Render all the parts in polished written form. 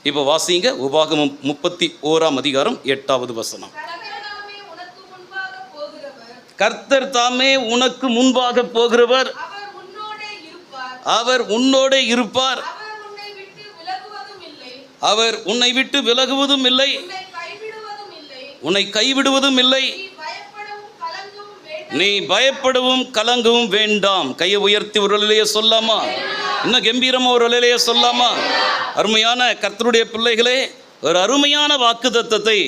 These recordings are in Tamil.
இப்போ வாசிங்க உபாகமம் 31:8. கர்த்தர் தாமே உனக்கு முன்பாக போகிறவர், அவர் உன்னோட இருப்பார், அவர் உன்னை விட்டு விலகுவதும் இல்லை, உன்னை கைவிடுவதும் இல்லை, நீ பயப்படவும் கலங்கவும் வேண்டாம். கையை உயர்த்தி ஒரு அலையிலேயே சொல்லாமா? இன்னும் கம்பீரமா ஒரு அலையிலேயே சொல்லாமா? அருமையான கர்த்தருடைய பிள்ளைகளே, ஒரு அருமையான வாக்குத்தத்தத்தை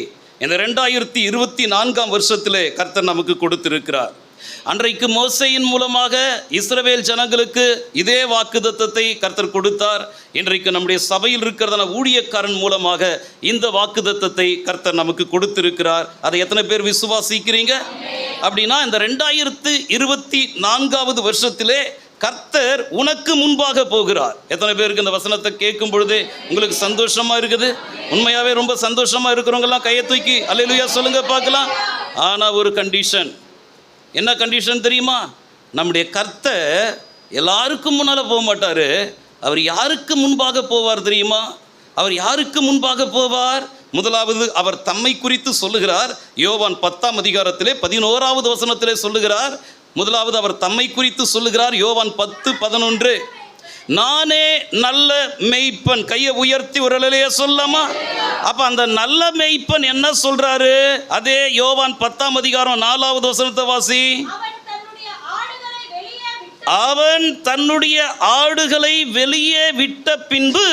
இந்த 2024 வருஷத்திலே கர்த்தர் நமக்கு கொடுத்திருக்கிறார். அன்றைக்கு மோசேயின் மூலமாக இஸ்ரவேல் ஜனங்களுக்கு இதே வாக்குத்தத்தத்தை கர்த்தர் கொடுத்தார். இன்றைக்கு நம்முடைய சபையில் இருக்கிறதான ஊழியக்காரன் மூலமாக இந்த வாக்குத்தத்தத்தை கர்த்தர் நமக்கு கொடுத்திருக்கிறார். அதை எத்தனை பேர் விசுவாசிக்கிறீங்க? அப்படின்னா இந்த 2024 வருஷத்திலே கர்த்தர் உனக்கு முன்பாக போகிறார். எத்தனை பேருக்கு இந்த வசனத்தை கேட்கும் பொழுது உங்களுக்கு சந்தோஷமா இருக்குது? உண்மையாவே ரொம்ப சந்தோஷமா இருக்கிறவங்கெல்லாம் கையை தூக்கி அல்லேலூயா சொல்லுங்க பார்க்கலாம். ஆனா ஒரு கண்டிஷன். என்ன கண்டிஷன் தெரியுமா? நம்முடைய கர்த்தர் எல்லாருக்கும் முன்னால போக மாட்டாரு. அவர் யாருக்கு முன்பாக போவார் தெரியுமா? அவர் யாருக்கு முன்பாக போவார்? முதலாவது அவர் தம்மை குறித்து சொல்லுகிறார். யோவான் 10 11 வசனத்திலே சொல்லுகிறார். முதலாவது அவர் தம்மை குறித்து சொல்லுகிறார். யோவான் 10:11, நானே நல்ல மேய்ப்பன். கையை உயர்த்தி ஒரு அலையிலேயே சொல்லாமா? அப்ப அந்த நல்ல மேய்ப்பன் என்ன சொல்றாரு? அதே யோவான் 10 வசனத்தை வாசி. அவன் தன்னுடைய ஆடுகளை வெளியே விட்ட பின்பு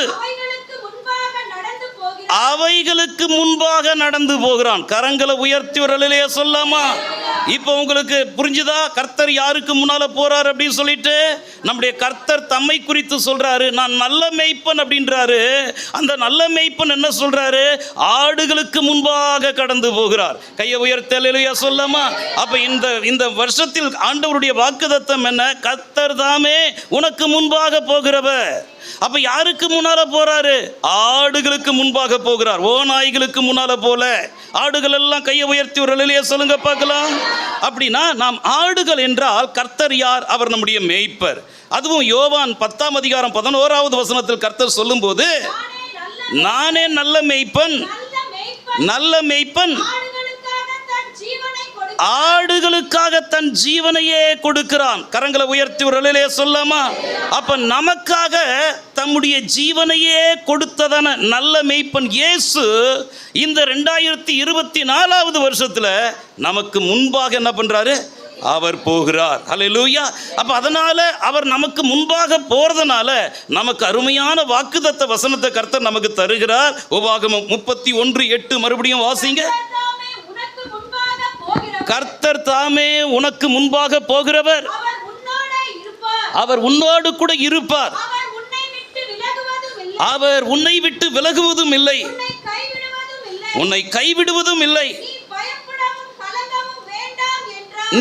அவைகளுக்கு முன்பாக நடந்து போகிறான். கரங்களை உயர்த்தி ஒரு அலையிலேயே சொல்லாமா? இப்போ உங்களுக்கு புரிஞ்சுதா கர்த்தர் யாருக்கு முன்னால போறாரு அப்படின்னு சொல்லிட்டு? நம்முடைய கர்த்தர் தம்மை குறித்து சொல்றாரு, நான் நல்ல மேய்ப்பன் அப்படின்றாரு. அந்த நல்ல மேய்ப்பன் என்ன சொல்றாரு? ஆடுகளுக்கு முன்பாக கடந்து போகிறார். கையை உயர்த்தி அல்லேலூயா சொல்லாமா? அப்ப இந்த வருஷத்தில் ஆண்டவருடைய வாக்குத்தத்தம் என்ன? கர்த்தர் தாமே உனக்கு முன்பாக போகிறவர். அப்ப யாருக்கு முன்னால போறாரு? ஆடுகளுக்கு முன்பாக போகிறார். ஓ நாய்களுக்கு முன்னால போல. ஆடுகள் எல்லாம் கையை உயர்த்தி ஒரு அலையிலேயே சொல்லுங்க பார்க்கலாம். அப்படின்னா நாம் ஆடுகள் என்றால் கர்த்தர் யார்? அவர் நம்முடைய மேய்ப்பர். அதுவும் யோவான் 10:11 வசனத்தில் கர்த்தர் சொல்லும் போது, நானே நல்ல மேய்ப்பன், நல்ல மேய்ப்பன் ஆடுகளுக்காக தன் ஜீவனையே கொடுக்கிறான். கரங்களை உயர்த்தி ஒரு அலையிலே சொல்லாமா? அப்ப நமக்காக தம்முடைய ஜீவனையே கொடுத்ததான நல்ல மேய்ப்பன் இயேசு இந்த 2024 வருஷத்துல நமக்கு முன்பாக என்ன பண்றாரு? அவர் போகிறார். ஹல்லேலூயா. அப்ப அதனால அவர் நமக்கு முன்பாக போறதுனால நமக்கு அருமையான வாக்குத்தத்த வசனத்தை கர்த்தர் நமக்கு தருகிறார். உபாகமம் 31:8 மறுபடியும் வாசிங்க. கர்த்தர் தாமே உனக்கு முன்பாக போகிறவர், அவர் உன்னோடு கூட இருப்பார், அவர் உன்னை விட்டு விலகுவதும் இல்லை, உன்னை கைவிடுவதும் இல்லை,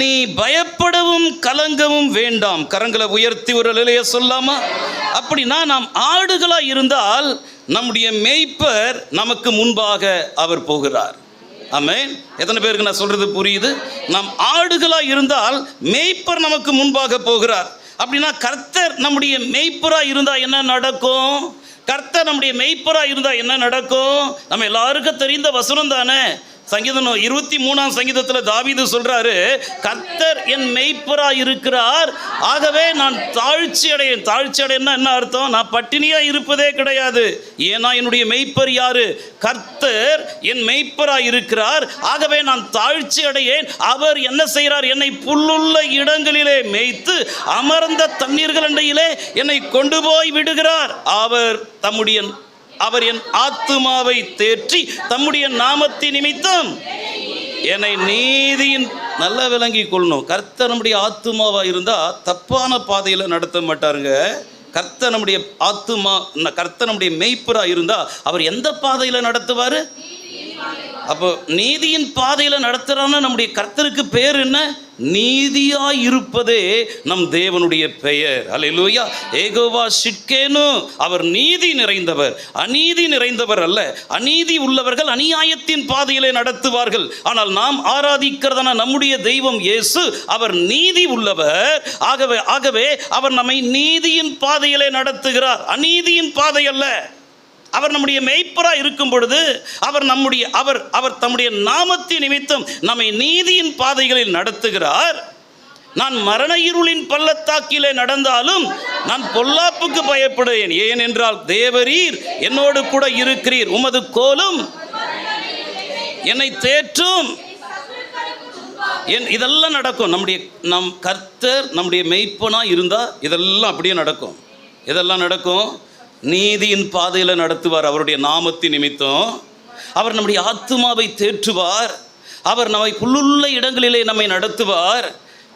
நீ பயப்படவும் கலங்கவும் வேண்டாம். கரங்களை உயர்த்தி ஒரு அலையிலேயே சொல்லாமா? அப்படின்னா நாம் ஆடுகளா இருந்தால் நம்முடைய மேய்ப்பர் நமக்கு முன்பாக அவர் போகிறார். ஆமென். எத்தனை பேருக்கு நான் சொல்றது புரியுது? நாம் ஆடுகளா இருந்தால் மேய்ப்பர் நமக்கு முன்பாக போகிறார். அப்படின்னா கர்த்தர் நம்முடைய மேய்ப்பரா இருந்தா என்ன நடக்கும்? கர்த்தர் நம்முடைய மேய்ப்பரா இருந்தா என்ன நடக்கும்? நம்ம எல்லாருக்கும் தெரிந்த வசனம் தானே. சங்கீதம் 23 சங்கீதத்தில் தாவீது சொல்றாரு, கர்த்தர் என் மேய்ப்பரா இருக்கிறார், ஆகவே நான் தாழ்ச்சி அடையேன். தாழ்ச்சி அடையன்னா என்ன அர்த்தம்? நான் பட்டினியா இருப்பதே கிடையாது. ஏன்னா என்னுடைய மேய்ப்பர் யாரு? கர்த்தர் என் மேய்ப்பரா இருக்கிறார், ஆகவே நான் தாழ்ச்சி அடையேன். அவர் என்ன செய்கிறார்? என்னை புல்லுள்ள இடங்களிலே மேய்த்து அமர்ந்த தண்ணீர்கள் அண்டையிலே என்னை கொண்டு போய் விடுகிறார். அவர் என் ஆத்துமாவை தேற்றி தம்முடைய நாமத்தின் நிமித்தம் என்னை நீதியின் நல்லா விளங்கி கொள்ளணும். கர்த்தர் நம்முடைய ஆத்துமாவா இருந்தா தப்பான பாதையில நடத்த மாட்டாருங்க. கர்த்தர் நம்முடைய ஆத்துமா, கர்த்தர் நம்முடைய மேய்ப்பரா இருந்தா அவர் எந்த பாதையில நடத்துவாரு? அப்போ நீதியின் பாதையில நடத்துறான்னா நம்முடைய கர்த்தருக்கு பேர் என்ன? நீதியாய் இருப்பதே நம் தேவனுடைய பெயர். அல்லேலூயா. ஏகோவா சிட்கேனு, அவர் நீதி நிறைந்தவர், அநீதி நிறைந்தவர் அல்ல. அநீதி உள்ளவர்கள் அநியாயத்தின் பாதையிலே நடத்துவார்கள். ஆனால் நாம் ஆராதிக்கிறதான நம்முடைய தெய்வம் இயேசு, அவர் நீதி உள்ளவர். ஆகவே அவர் நம்மை நீதியின் பாதையிலே நடத்துகிறார், அநீதியின் பாதை அல்ல. அவர் நம்முடைய மேய்ப்பராக இருக்கும் பொழுது அவர் தம்முடைய நாமத்தின் நிமித்தம் நம்மை நீதியின் பாதைகளில் நடத்துகிறார். நான் மரண இருளின் பள்ளத்தாக்கிலே நடந்தாலும் நான் பொல்லாப்புக்கு பயப்படுவேன், ஏனென்றால் தேவரீர் என்னோடு கூட இருக்கிறீர், உமது கோலும் என்னை தேற்றும். இதெல்லாம் நடக்கும். நம் கர்த்தர் நம்முடைய மெய்ப்பனா இருந்தா இதெல்லாம் அப்படியே நடக்கும். இதெல்லாம் நடக்கும். நீதியின் பாதையில் நடத்துவார். அவருடைய நாமத்தின் நிமித்தம் அவர் நம்முடைய ஆத்துமாவை தேற்றுவார். அவர் நம்மை புல்லுள்ள இடங்களிலே நம்மை நடத்துவார்.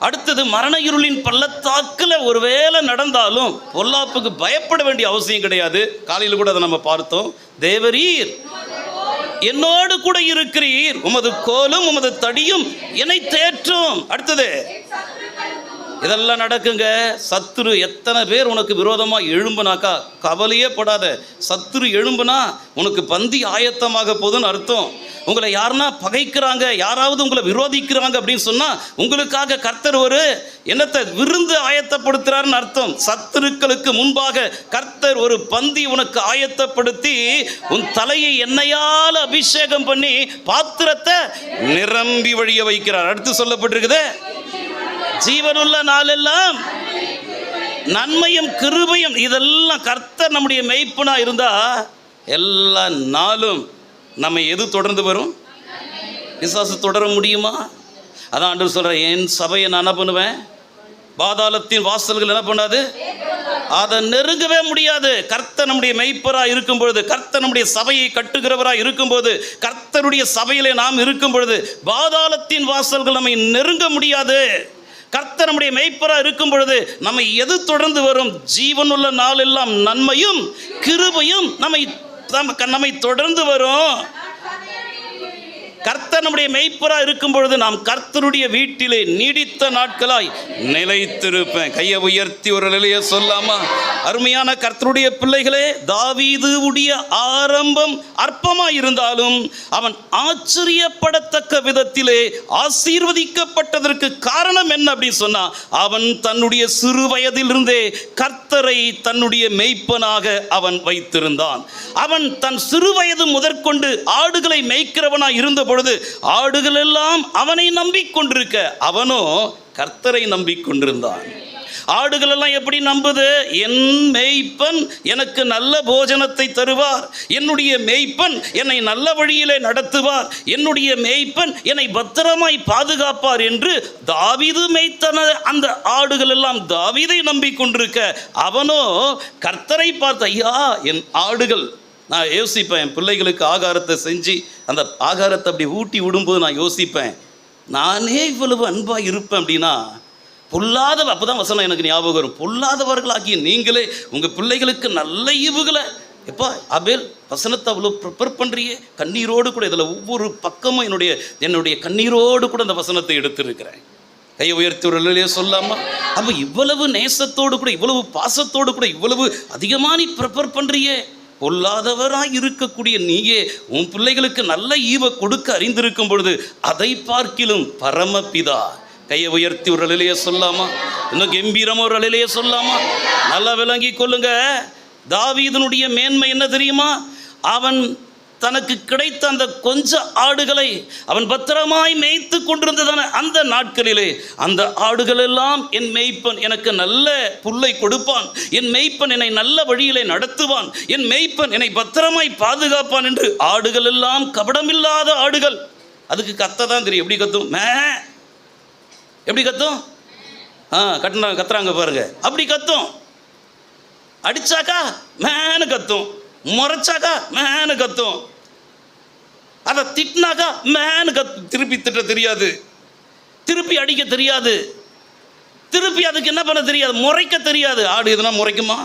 அடுத்தது, மரண இருளின் பள்ளத்தாக்கில் ஒருவேளை நடந்தாலும் பொல்லாப்புக்கு பயப்பட வேண்டிய அவசியம் கிடையாது. காலையில் கூட அதை நம்ம பார்த்தோம். தேவரீர் என்னோடு கூட இருக்கிறீர், உமது கோலும் உமது தடியும் என்னை தேற்றும். அடுத்தது, இதெல்லாம் நடக்குங்க. சத்துரு எத்தனை பேர் உனக்கு விரோதமாக எழும்புனாக்கா கவலையே படாத. சத்துரு எழும்புனா உனக்கு பந்தி ஆயத்தமாக போதுன்னு அர்த்தம். உங்களை யாருன்னா பகைக்கிறாங்க, யாராவது உங்களை விரோதிக்கிறாங்க அப்படின்னு சொன்னால் உங்களுக்காக கர்த்தர் ஒரு என்னத்தை விருந்து ஆயத்தப்படுத்துகிறாருன்னு அர்த்தம். சத்துருக்களுக்கு முன்பாக கர்த்தர் ஒரு பந்தி உனக்கு ஆயத்தப்படுத்தி உன் தலையை எண்ணெயால் அபிஷேகம் பண்ணி பாத்திரத்தை நிரம்பி வழிய வைக்கிறார். அடுத்து சொல்லப்பட்டிருக்குது, ஜீவனுள்ள நாளெல்லாம் நன்மையும் கிருபையும். இதெல்லாம் கர்த்தர் நம்முடைய மெய்ப்பனா இருந்தா எல்லா நாளும் நம்ம எது தொடர்ந்து வரும்? விசுவாசம் தொடர முடியுமா? அதான் ஆண்டவர் சொல்ற, என் சபையை நான் என்ன பண்ணுவேன்? பாதாளத்தின் வாசல்கள் என்ன பண்ணாது, அதை நெருங்கவே முடியாது. கர்த்தர் நம்முடைய மெய்ப்பராக இருக்கும் பொழுது, கர்த்தர் நம்முடைய சபையை கட்டுகிறவராக இருக்கும்போது, கர்த்தருடைய சபையிலே நாம் இருக்கும் பொழுது பாதாளத்தின் வாசல்கள் நம்மை நெருங்க முடியாது. கர்த்தர் நம்முடைய மெய்ப்பராக இருக்கும் பொழுது நம்மை எது தொடர்ந்து வரும்? ஜீவனுள்ள நாளெல்லாம் நன்மையும் கிருபையும் நம்மை தொடர்ந்து வரும். கர்த்தர் நம்முடைய மெய்ப்பராக இருக்கும் பொழுது நாம் கர்த்தருடைய வீட்டிலே நீடித்த நாட்களாய் நிலைத்திருப்பேன். கையை உயர்த்தி ஒரு நிலையை சொல்லாமா? அருமையான கர்த்தருடைய பிள்ளைகளே, தாவீதுடைய ஆரம்பம் அற்பமாய் இருந்தாலும் அவன் ஆச்சரியப்படத்தக்க விதத்திலே ஆசீர்வதிக்கப்பட்டதற்கு காரணம் என்ன அப்படின்னு சொன்னா, அவன் தன்னுடைய சிறு வயதிலிருந்தே கர்த்தரை தன்னுடைய மெய்ப்பனாக அவன் வைத்திருந்தான். அவன் தன் சிறு வயது முதற்கொண்டு ஆடுகளை மேய்க்கிறவனாய் இருந்த பொழுது ஆடுகள் எல்லாம் அவனை நம்பிக்கொண்டிருக்க, அவனோ கர்த்தரை நம்பிக்கொண்டிருந்தான். ஆடுகள் எல்லாம் எப்படி நம்புது? என் மேய்ப்பன் எனக்கு நல்ல போஜனத்தை தருவார், என்னுடைய மேய்ப்பன் என்னை நல்ல வழியிலே நடத்துவார், என்னுடைய மேய்ப்பன் என்னை பத்திரமாய் பாதுகாப்பார் என்று தாவீது மேய்த்தன அந்த ஆடுகள் எல்லாம் தாவீதை நம்பிக்கொண்டிருக்க, அவனோ கர்த்தரை பார்த்து, ஐயா என் ஆடுகள். நான் யோசிப்பேன், என் பிள்ளைகளுக்கு ஆகாரத்தை செஞ்சு அந்த ஆகாரத்தை அப்படி ஊட்டி விடும்போது நான் யோசிப்பேன், நானே இவ்வளவு அன்பாக இருப்பேன் அப்படின்னா அப்போ தான் வசனம் எனக்கு ஞாபகம் வரும். பொல்லாதவர்களாகிய நீங்களே உங்கள் பிள்ளைகளுக்கு நல்ல ஈவுகளை எப்பா அபேல் வசனத்தை அவ்வளோ ப்ரிப்பேர் பண்ணுறியே, கண்ணீரோடு கூட இதில் ஒவ்வொரு பக்கமும் என்னுடைய கண்ணீரோடு கூட அந்த வசனத்தை எடுத்திருக்கிறேன். கையை உயர்த்தி ஒரு நிலையே சொல்லாமா? அப்போ இவ்வளவு நேசத்தோடு கூட, இவ்வளவு பாசத்தோடு கூட, இவ்வளவு அதிகமாக நீ ப்ரிப்பேர் பண்ணுறியே. பொல்லாதவராய் இருக்கக்கூடிய நீயே உன் பிள்ளைகளுக்கு நல்ல ஈவை கொடுக்க அறிந்திருக்கும் பொழுது அதை பார்க்கிலும் பரமபிதா. கையை உயர்த்தி ஒரு அலையிலேயே சொல்லாமா? இன்னும் கம்பீரமா ஒரு அலையிலேயே சொல்லாமா? நல்லா விளங்கி கொள்ளுங்க. தாவீதனுடைய மேன்மை என்ன தெரியுமா? அவன் தனக்கு கிடைத்த அந்த கொஞ்ச ஆடுகளை அவன் பத்திரமாய் மேய்த்து கொண்டிருந்ததான அந்த நாட்களிலே அந்த ஆடுகள் எல்லாம், என் மேய்ப்பன் எனக்கு நல்ல புல்லை கொடுப்பான், என் மேய்ப்பன் என்னை நல்ல வழியிலே நடத்துவான், என் மேய்ப்பன் என்னை பத்திரமாய் பாதுகாப்பான் என்று ஆடுகள் எல்லாம் கபடமில்லாத ஆடுகள். அதுக்கு கத்த தான் தெரியும். எப்படி கத்தும்? எப்படி கத்தும்? கத்துறாங்க பாருங்க, அப்படி கத்தும். அடிச்சாக்கா மேனு கத்தும், முறைச்சாக்கா மேனு கத்தும், அதை திட்டினாக்கா மேனு கத்தும். திருப்பி திட்ட தெரியாது, திருப்பி அடிக்க தெரியாது, திருப்பி அதுக்கு என்ன பண்ண தெரியாது, முறைக்க தெரியாது. ஆடு எதுனா முறைக்குமா?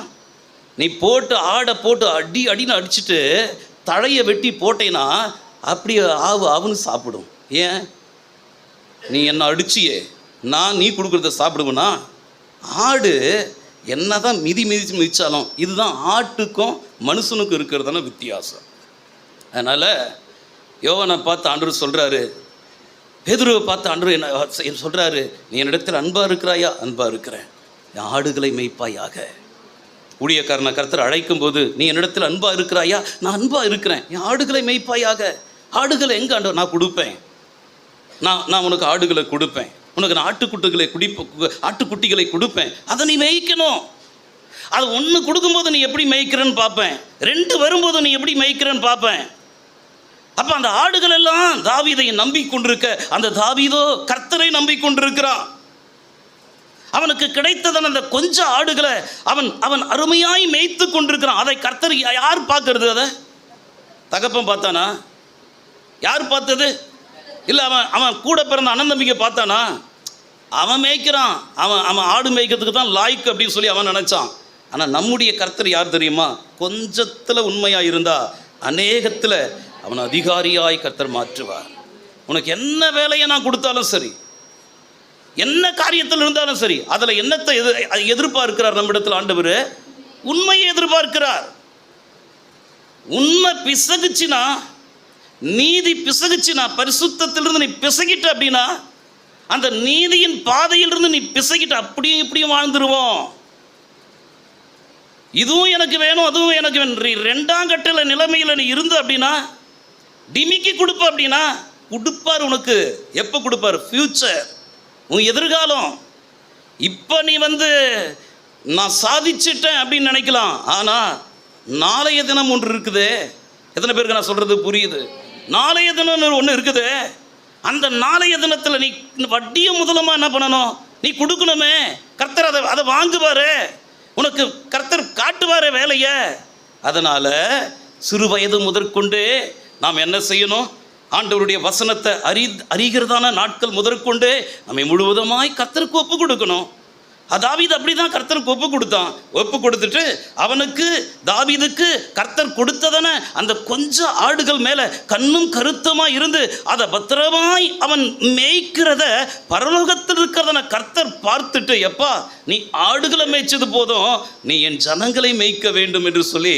நீ போட்டு ஆடை போட்டு அடின்னு அடிச்சுட்டு தழையை வெட்டி போட்டேன்னா அப்படி ஆவுன்னு சாப்பிடும். ஏன்? நீ என்ன அடிச்சியே, நீ கொடுக்குறத சாப்பிடுவேனா? ஆடு என்ன தான் மிதிச்சாலும் இதுதான் ஆட்டுக்கும் மனுஷனுக்கும் இருக்கிறதான வித்தியாசம். அதனால் யோவானை பார்த்து ஆண்டவர் சொல்கிறாரு, பேதுருவை பார்த்து ஆண்டவர் என்ன சொல்கிறாரு, நீ என்னிடத்தில் அன்பாக இருக்கிறாயா? அன்பாக இருக்கிறேன், என் ஆடுகளை மேய்ப்பாயாக. ஊழியக்காரனை கர்த்தர் அழைக்கும் போது, நீ என்னிடத்தில் அன்பா இருக்கிறாயா? நான் அன்பா இருக்கிறேன், என் ஆடுகளை மேய்ப்பாயாக. ஆடுகளை எங்கே ஆண்டவர்? நான் கொடுப்பேன், நான் உனக்கு ஆடுகளை கொடுப்பேன், உனக்கு நான் ஆட்டுக்குட்டிகளை கொடுப்பேன், அதை நீ மேய்க்கணும். அது ஒன்று கொடுக்கும்போது நீ எப்படி மேய்க்கிறன்னு பார்ப்பேன், 2 வரும்போது நீ எப்படி மேய்க்கிறன்னு பார்ப்பேன். அப்போ அந்த ஆடுகள் எல்லாம் தாவீதை நம்பிக்கொண்டிருக்க, அந்த தாவீதோ கர்த்தரை நம்பிக்கொண்டிருக்கிறான். அவனுக்கு கிடைத்ததன் அந்த கொஞ்சம் ஆடுகளை அவன் அருமையாய் மேய்த்து கொண்டிருக்கிறான். அதை கர்த்தர் யார் பார்க்கறது? அதை தகப்பன் பார்த்தானா? யார் பார்த்தது? இல்லை, அவன் கூட பிறந்த அண்ணன் தம்பிங்க பார்த்தானா? அவன் மேய்க்கிறான், அவன் ஆடு மேய்க்கிறதுக்கு தான் லாய்க்கு அப்படின்னு சொல்லி அவன் நினச்சான். ஆனால் நம்முடைய கர்த்தர் யார் தெரியுமா? கொஞ்சத்தில் உண்மையாக இருந்தா அநேகத்தில் அவன் அதிகாரியாய் கர்த்தர் மாற்றுவார். உனக்கு என்ன வேலையை நான் கொடுத்தாலும் சரி, என்ன காரியத்தில் இருந்தாலும் சரி, அதில் என்னத்தை எதிர்பார்க்கிறார் நம்மிடத்தில் ஆண்டவர்? உண்மையை எதிர்பார்க்கிறார். உண்மை பிசகுச்சுனா, நீதி பிசகுச்சுனா, பரிசுத்தத்திலிருந்து நீ பிசகிட்ட அப்படின்னா, அந்த நீதியின் பாதையிலிருந்து நீ பிசகிட்ட அப்படியும் இப்படியும் வாழ்ந்துருவோம். இதுவும் எனக்கு வேணும், அதுவும் எனக்கு வேணும், 2ஆம் கட்ட நிலைமையில் நீ இருந்த அப்படின்னா, டிமிக்கி கொடுப்ப அப்படின்னா, கொடுப்பார் உனக்கு. எப்போ கொடுப்பார்? ஃப்யூச்சர், உன் எதிர்காலம். இப்போ நீ நான் சாதிச்சிட்டேன் அப்படின்னு நினைக்கலாம். ஆனால் நாளைய தினம் ஒன்று இருக்குது. எத்தனை பேருக்கு நான் சொல்கிறது புரியுது? நாளைய தினம் ஒன்று இருக்குது. அந்த நாளைய தினத்தில் நீ வட்டியும் முதலமாக என்ன பண்ணணும்? நீ கொடுக்கணுமே. கர்த்தர் அதை வாங்குவார், உனக்கு கர்த்தர் காட்டுவார் வேலையை. அதனால் சிறு வயது முதற்கொண்டு நாம் என்ன செய்யணும்? ஆண்டவருடைய வசனத்தை அறிகிறதான நாட்கள் முதற்கொண்டு நம்மை முழுவதுமாய் கர்த்தருக்கு ஒப்பு கொடுக்கணும். தாவீது அப்படி தான் கர்த்தருக்கு ஒப்பு கொடுத்தான். ஒப்பு கொடுத்துட்டு அவனுக்கு, தாவீதுக்கு கர்த்தர் கொடுத்ததான அந்த கொஞ்சம் ஆடுகள் மேலே கண்ணும் கருத்துமாக இருந்து அதை பத்திரமாய் அவன் மேய்க்கிறத பரலோகத்தில் இருக்கிறதன கர்த்தர் பார்த்துட்டு, எப்பா நீ ஆடுகளை மேய்ச்சது போதும், நீ என் ஜனங்களை மேய்க்க வேண்டும் என்று சொல்லி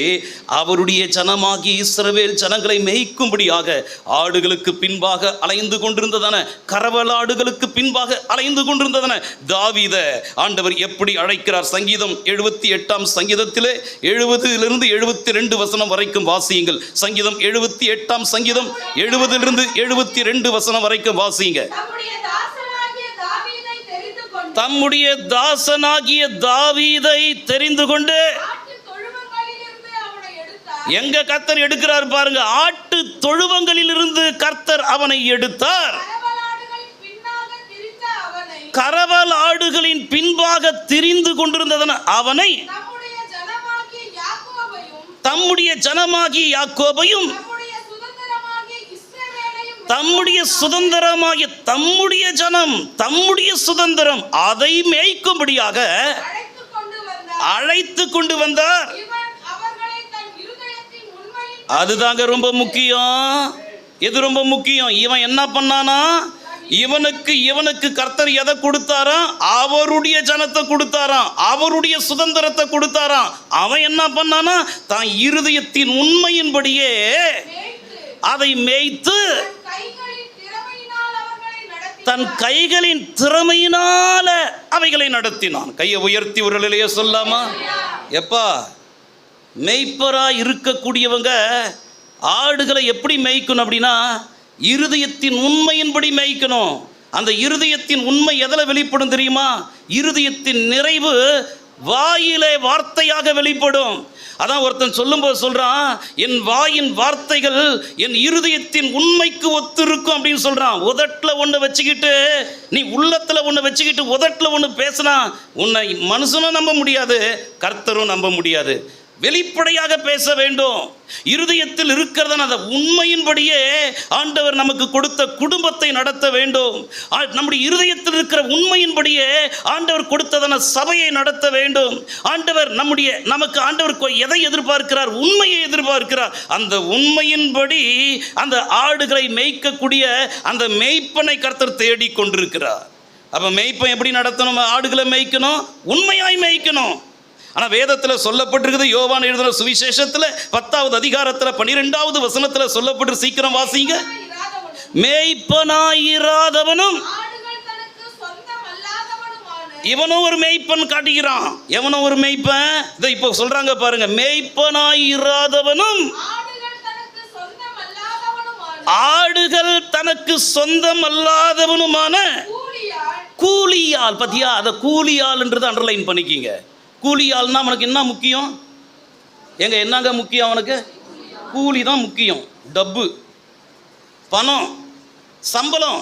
அவருடைய ஜனமாகி இஸ்ரவேல் ஜனங்களை மேய்க்கும்படியாக ஆடுகளுக்கு பின்பாக அலைந்து கொண்டிருந்ததான, கரவலாடுகளுக்கு பின்பாக அலைந்து கொண்டிருந்ததான தாவீதை ஆண்டவர் எப்படி அழைக்கிறார்? சங்கீதம் 78ஆம் சங்கீதத்திலே 70 72 வசனம் வரைக்கும் வாசியுங்கள். சங்கீதம் 78ஆம் சங்கீதம் 70 72 வசனம் வரைக்கும் வாசியுங்க. தம்முடைய தாசனாகிய தாவீதை தெரிந்து கொண்டு எங்க கர்த்தர் எடுக்கிறார் பாருங்க. ஆட்டு தொழுவங்களில் இருந்து கர்த்தர் அவனை எடுத்தார். கரவல் ஆடுகளின் பின்பாக திரிந்து கொண்டிருந்ததன அவனை தம்முடைய ஜனமாகிய யாக்கோபையும் தம்முடைய சுதந்திரமாகிய தம்முடைய ஜனம், தம்முடைய சுதந்திரம், அதை மேய்க்கும்படியாக அழைத்து கொண்டு வந்தார். அதுதாங்க ரொம்ப முக்கியம். எது ரொம்ப முக்கியம்? இவன் என்ன பண்ணானா? இவனுக்கு கர்த்தர் எதை கொடுத்தாராம்? அவருடைய ஜனத்தை கொடுத்தாராம், அவருடைய சுதந்திரத்தை கொடுத்தாராம். அவன் என்ன பண்ணானா? தான் இருதயத்தின் உண்மையின்படியே அதை மேய்த்து தன் கைகளின் திறமையினால அவைகளை நடத்தினான். கையை உயர்த்தி ஒரு நிலைய சொல்லாமா? எப்பா மேய்ப்பராக இருக்கக்கூடியவங்க ஆடுகளை எப்படி மேய்க்கணும் அப்படின்னா, இருதயத்தின் உண்மையின்படி மேய்க்கணும். அந்த இருதயத்தின் உண்மை எதில் வெளிப்படும் தெரியுமா? இருதயத்தின் நிறைவு வாயிலே வார்த்தையாக வெளிப்படும். அதான் ஒருத்தன் சொல்லும்போது சொல்றான், என் வாயின் வார்த்தைகள் என் இருதயத்தின் உண்மைக்கு ஒத்திருக்கும் அப்படின்னு சொல்றான். உதட்டில் ஒன்று வச்சுக்கிட்டு, நீ உள்ளத்தில் ஒன்று வச்சுக்கிட்டு உதட்டில் ஒன்று பேசினா உன்னை மனுஷனும் நம்ப முடியாது, கர்த்தரும் நம்ப முடியாது. வெளிப்படையாக பேச வேண்டும். இருதயத்தில் இருக்கிறதான அந்த உண்மையின்படியே ஆண்டவர் நமக்கு கொடுத்த குடும்பத்தை நடத்த வேண்டும். நம்முடைய இருதயத்தில் இருக்கிற உண்மையின்படியே ஆண்டவர் கொடுத்ததான சபையை நடத்த வேண்டும். நமக்கு ஆண்டவர் எதை எதிர்பார்க்கிறார்? உண்மையை எதிர்பார்க்கிறார். அந்த உண்மையின்படி அந்த ஆடுகளை மேய்க்கக்கூடிய அந்த மேய்ப்பனை கர்த்தர் தேடி கொண்டிருக்கிறார். அப்ப மேய்ப்பன் எப்படி நடத்தணும்? ஆடுகளை மேய்க்கணும், உண்மையாய் மேய்க்கணும். ஆனால் வேதத்தில் சொல்லப்பட்டிருக்குது. யோவான் எழுதின சுவிசேஷத்தில் 10வது அதிகாரத்தில் 12வது வசனத்தில் சொல்லப்பட்டு, சீக்கிரம் வாசிங்க. மேய்ப்பனாயிராதவனும் இவனும் ஒரு மேய்ப்பன் காட்டுகிறான். எவனும் ஒரு மேய்ப்பன், இதை இப்போ சொல்றாங்க பாருங்க, மேய்ப்பனாய் இராதவனும் ஆடுகள் தனக்கு சொந்தம் அல்லாதவனுமான கூலியால். பத்தியா, அதை கூலியால்ன்றது அண்டர்லைன் பண்ணிக்கிங்க. கூலியால்னா அவனுக்கு என்ன முக்கியம்? எங்க என்னங்க முக்கியம்? அவனுக்கு கூலி தான் முக்கியம். டப்பு, பணம், சம்பளம்,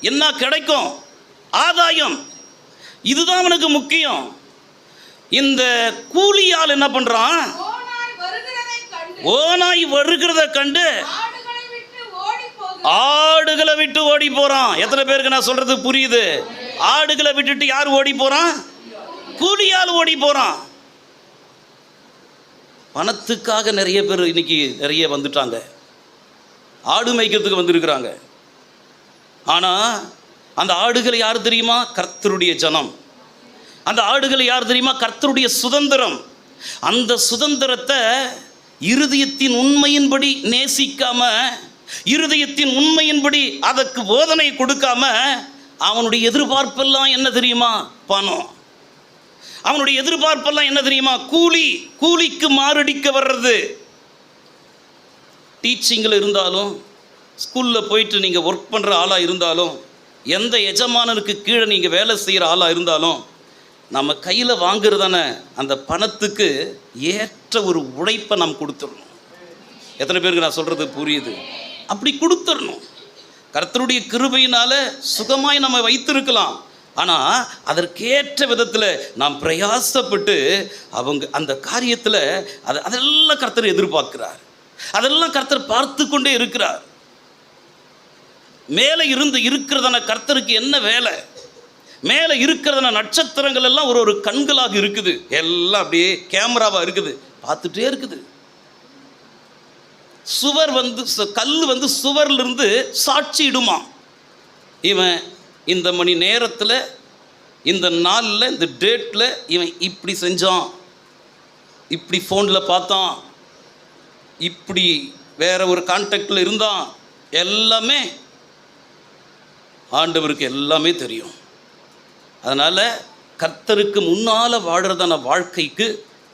என்ன கிடைக்கும், ஆதாயம், இதுதான் அவனுக்கு முக்கியம். இந்த கூலியால் என்ன பண்றான்? ஓநாய் வருகிறத கண்டு ஆடுகளை விட்டு ஓடி போறான். எத்தனை பேருக்கு நான் சொல்றது புரியுது? ஆடுகளை விட்டுட்டு யார் ஓடி போறான்? கூலியால் ஓடி போறான். பணத்துக்காக நிறைய பேர் இன்னைக்கு நிறைய வந்துட்டாங்க, ஆடு மேய்க்கிறதுக்கு வந்திருக்கிறாங்க. ஆனா அந்த ஆடுகள் யார் தெரியுமா? கர்த்தருடைய ஜனம். அந்த ஆடுகள் யார் தெரியுமா? கர்த்தருடைய சுதந்திரம். அந்த சுதந்திரத்தை இருதயத்தின் உண்மையின்படி நேசிக்காம, இருதயத்தின் உண்மையின்படி அதற்கு போதனை கொடுக்காம, அவனுடைய எதிர்பார்ப்பெல்லாம் என்ன தெரியுமா? பணம். அவனுடைய எதிர்பார்ப்பெல்லாம் என்ன தெரியுமா? கூலி. கூலிக்கு மாரடிக்க வர்றது. டீச்சிங்கில் இருந்தாலும், ஸ்கூலில் போயிட்டு நீங்கள் ஒர்க் பண்ணுற ஆளாக இருந்தாலும், எந்த எஜமானனுக்கு கீழே நீங்கள் வேலை செய்கிற ஆளாக இருந்தாலும், நம்ம கையில் வாங்குறதான அந்த பணத்துக்கு ஏற்ற ஒரு உழைப்பை நாம் கொடுத்துடணும். எத்தனை பேருக்கு நான் சொல்கிறது புரியுது? அப்படி கொடுத்துடணும். கர்த்தருடைய கிருபையினால சுகமாய் நம்ம வைத்திருக்கலாம். ஆனால் அதற்கேற்ற விதத்தில் நாம் பிரயாசப்பட்டு அவங்க அந்த காரியத்தில் அதெல்லாம் கர்த்தர் எதிர்பார்க்கிறார். அதெல்லாம் கர்த்தர் பார்த்து கொண்டே இருக்கிறார். மேலே இருந்து இருக்கிறதான கர்த்தருக்கு என்ன வேலை? மேலே இருக்கிறதான நட்சத்திரங்கள் எல்லாம் ஒரு கண்களாக இருக்குது. எல்லாம் அப்படியே கேமராவாக இருக்குது, பார்த்துட்டே இருக்குது. சுவர் கல் சுவர்லிருந்து சாட்சி இடுமா. இவன் இந்த மணி நேரத்தில், இந்த நாளில், இந்த டேட்டில் இவன் இப்படி செஞ்சான், இப்படி ஃபோனில் பார்த்தான், இப்படி வேற ஒரு கான்டாக்டில் இருந்தான், எல்லாமே ஆண்டவருக்கு எல்லாமே தெரியும். அதனால் கர்த்தருக்கு முன்னால் வாடுறதான வாழ்க்கைக்கு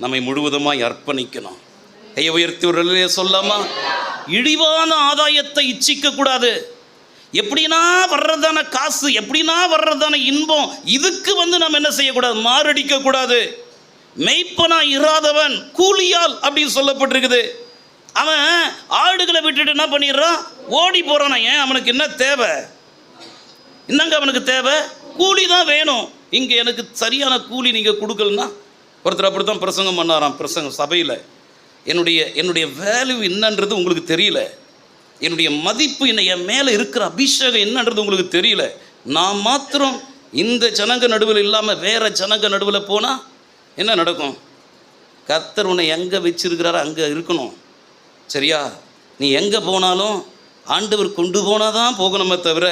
நம்மை முழுவதுமாய் அர்ப்பணிக்கணும். கையை உயர்த்தி ஒரு சொல்லாமா? இழிவான ஆதாயத்தை இச்சிக்க கூடாது. எப்படின்னா வர்றதான காசு, எப்படின்னா வர்றதான இன்பம், இதுக்கு நம்ம என்ன செய்யக்கூடாது? மாரடிக்க கூடாது. மெய்ப்பனா இராதவன் கூலியால் அப்படின்னு சொல்லப்பட்டிருக்குது. அவன் ஆடுகளை விட்டுட்டு என்ன பண்ணிடுறான்? ஓடி போறான். ஏன்? அவனுக்கு என்ன தேவை? என்னங்க அவனுக்கு தேவை? கூலி தான் வேணும். இங்கே எனக்கு சரியான கூலி நீங்கள் கொடுக்கலன்னா, ஒருத்தர் அப்படி தான் பிரசங்கம் பண்ணாராம். பிரசங்கம் சபையில், என்னுடைய வேல்யூ என்னன்றது உங்களுக்கு தெரியல, என்னுடைய மதிப்பு என் மேலே இருக்கிற அபிஷேகம் என்னன்றது உங்களுக்கு தெரியல. நான் மாத்திரம் இந்த ஜனங்க நடுவில் இல்லாமல் வேற ஜனங்க நடுவில் போனால் என்ன நடக்கும்? கர்த்தர் உன்னை எங்கே வச்சிருக்கிறாரோ அங்கே இருக்கணும். சரியா? நீ எங்கே போனாலும் ஆண்டவர் கொண்டு போனால் தான் போகணுமே தவிர,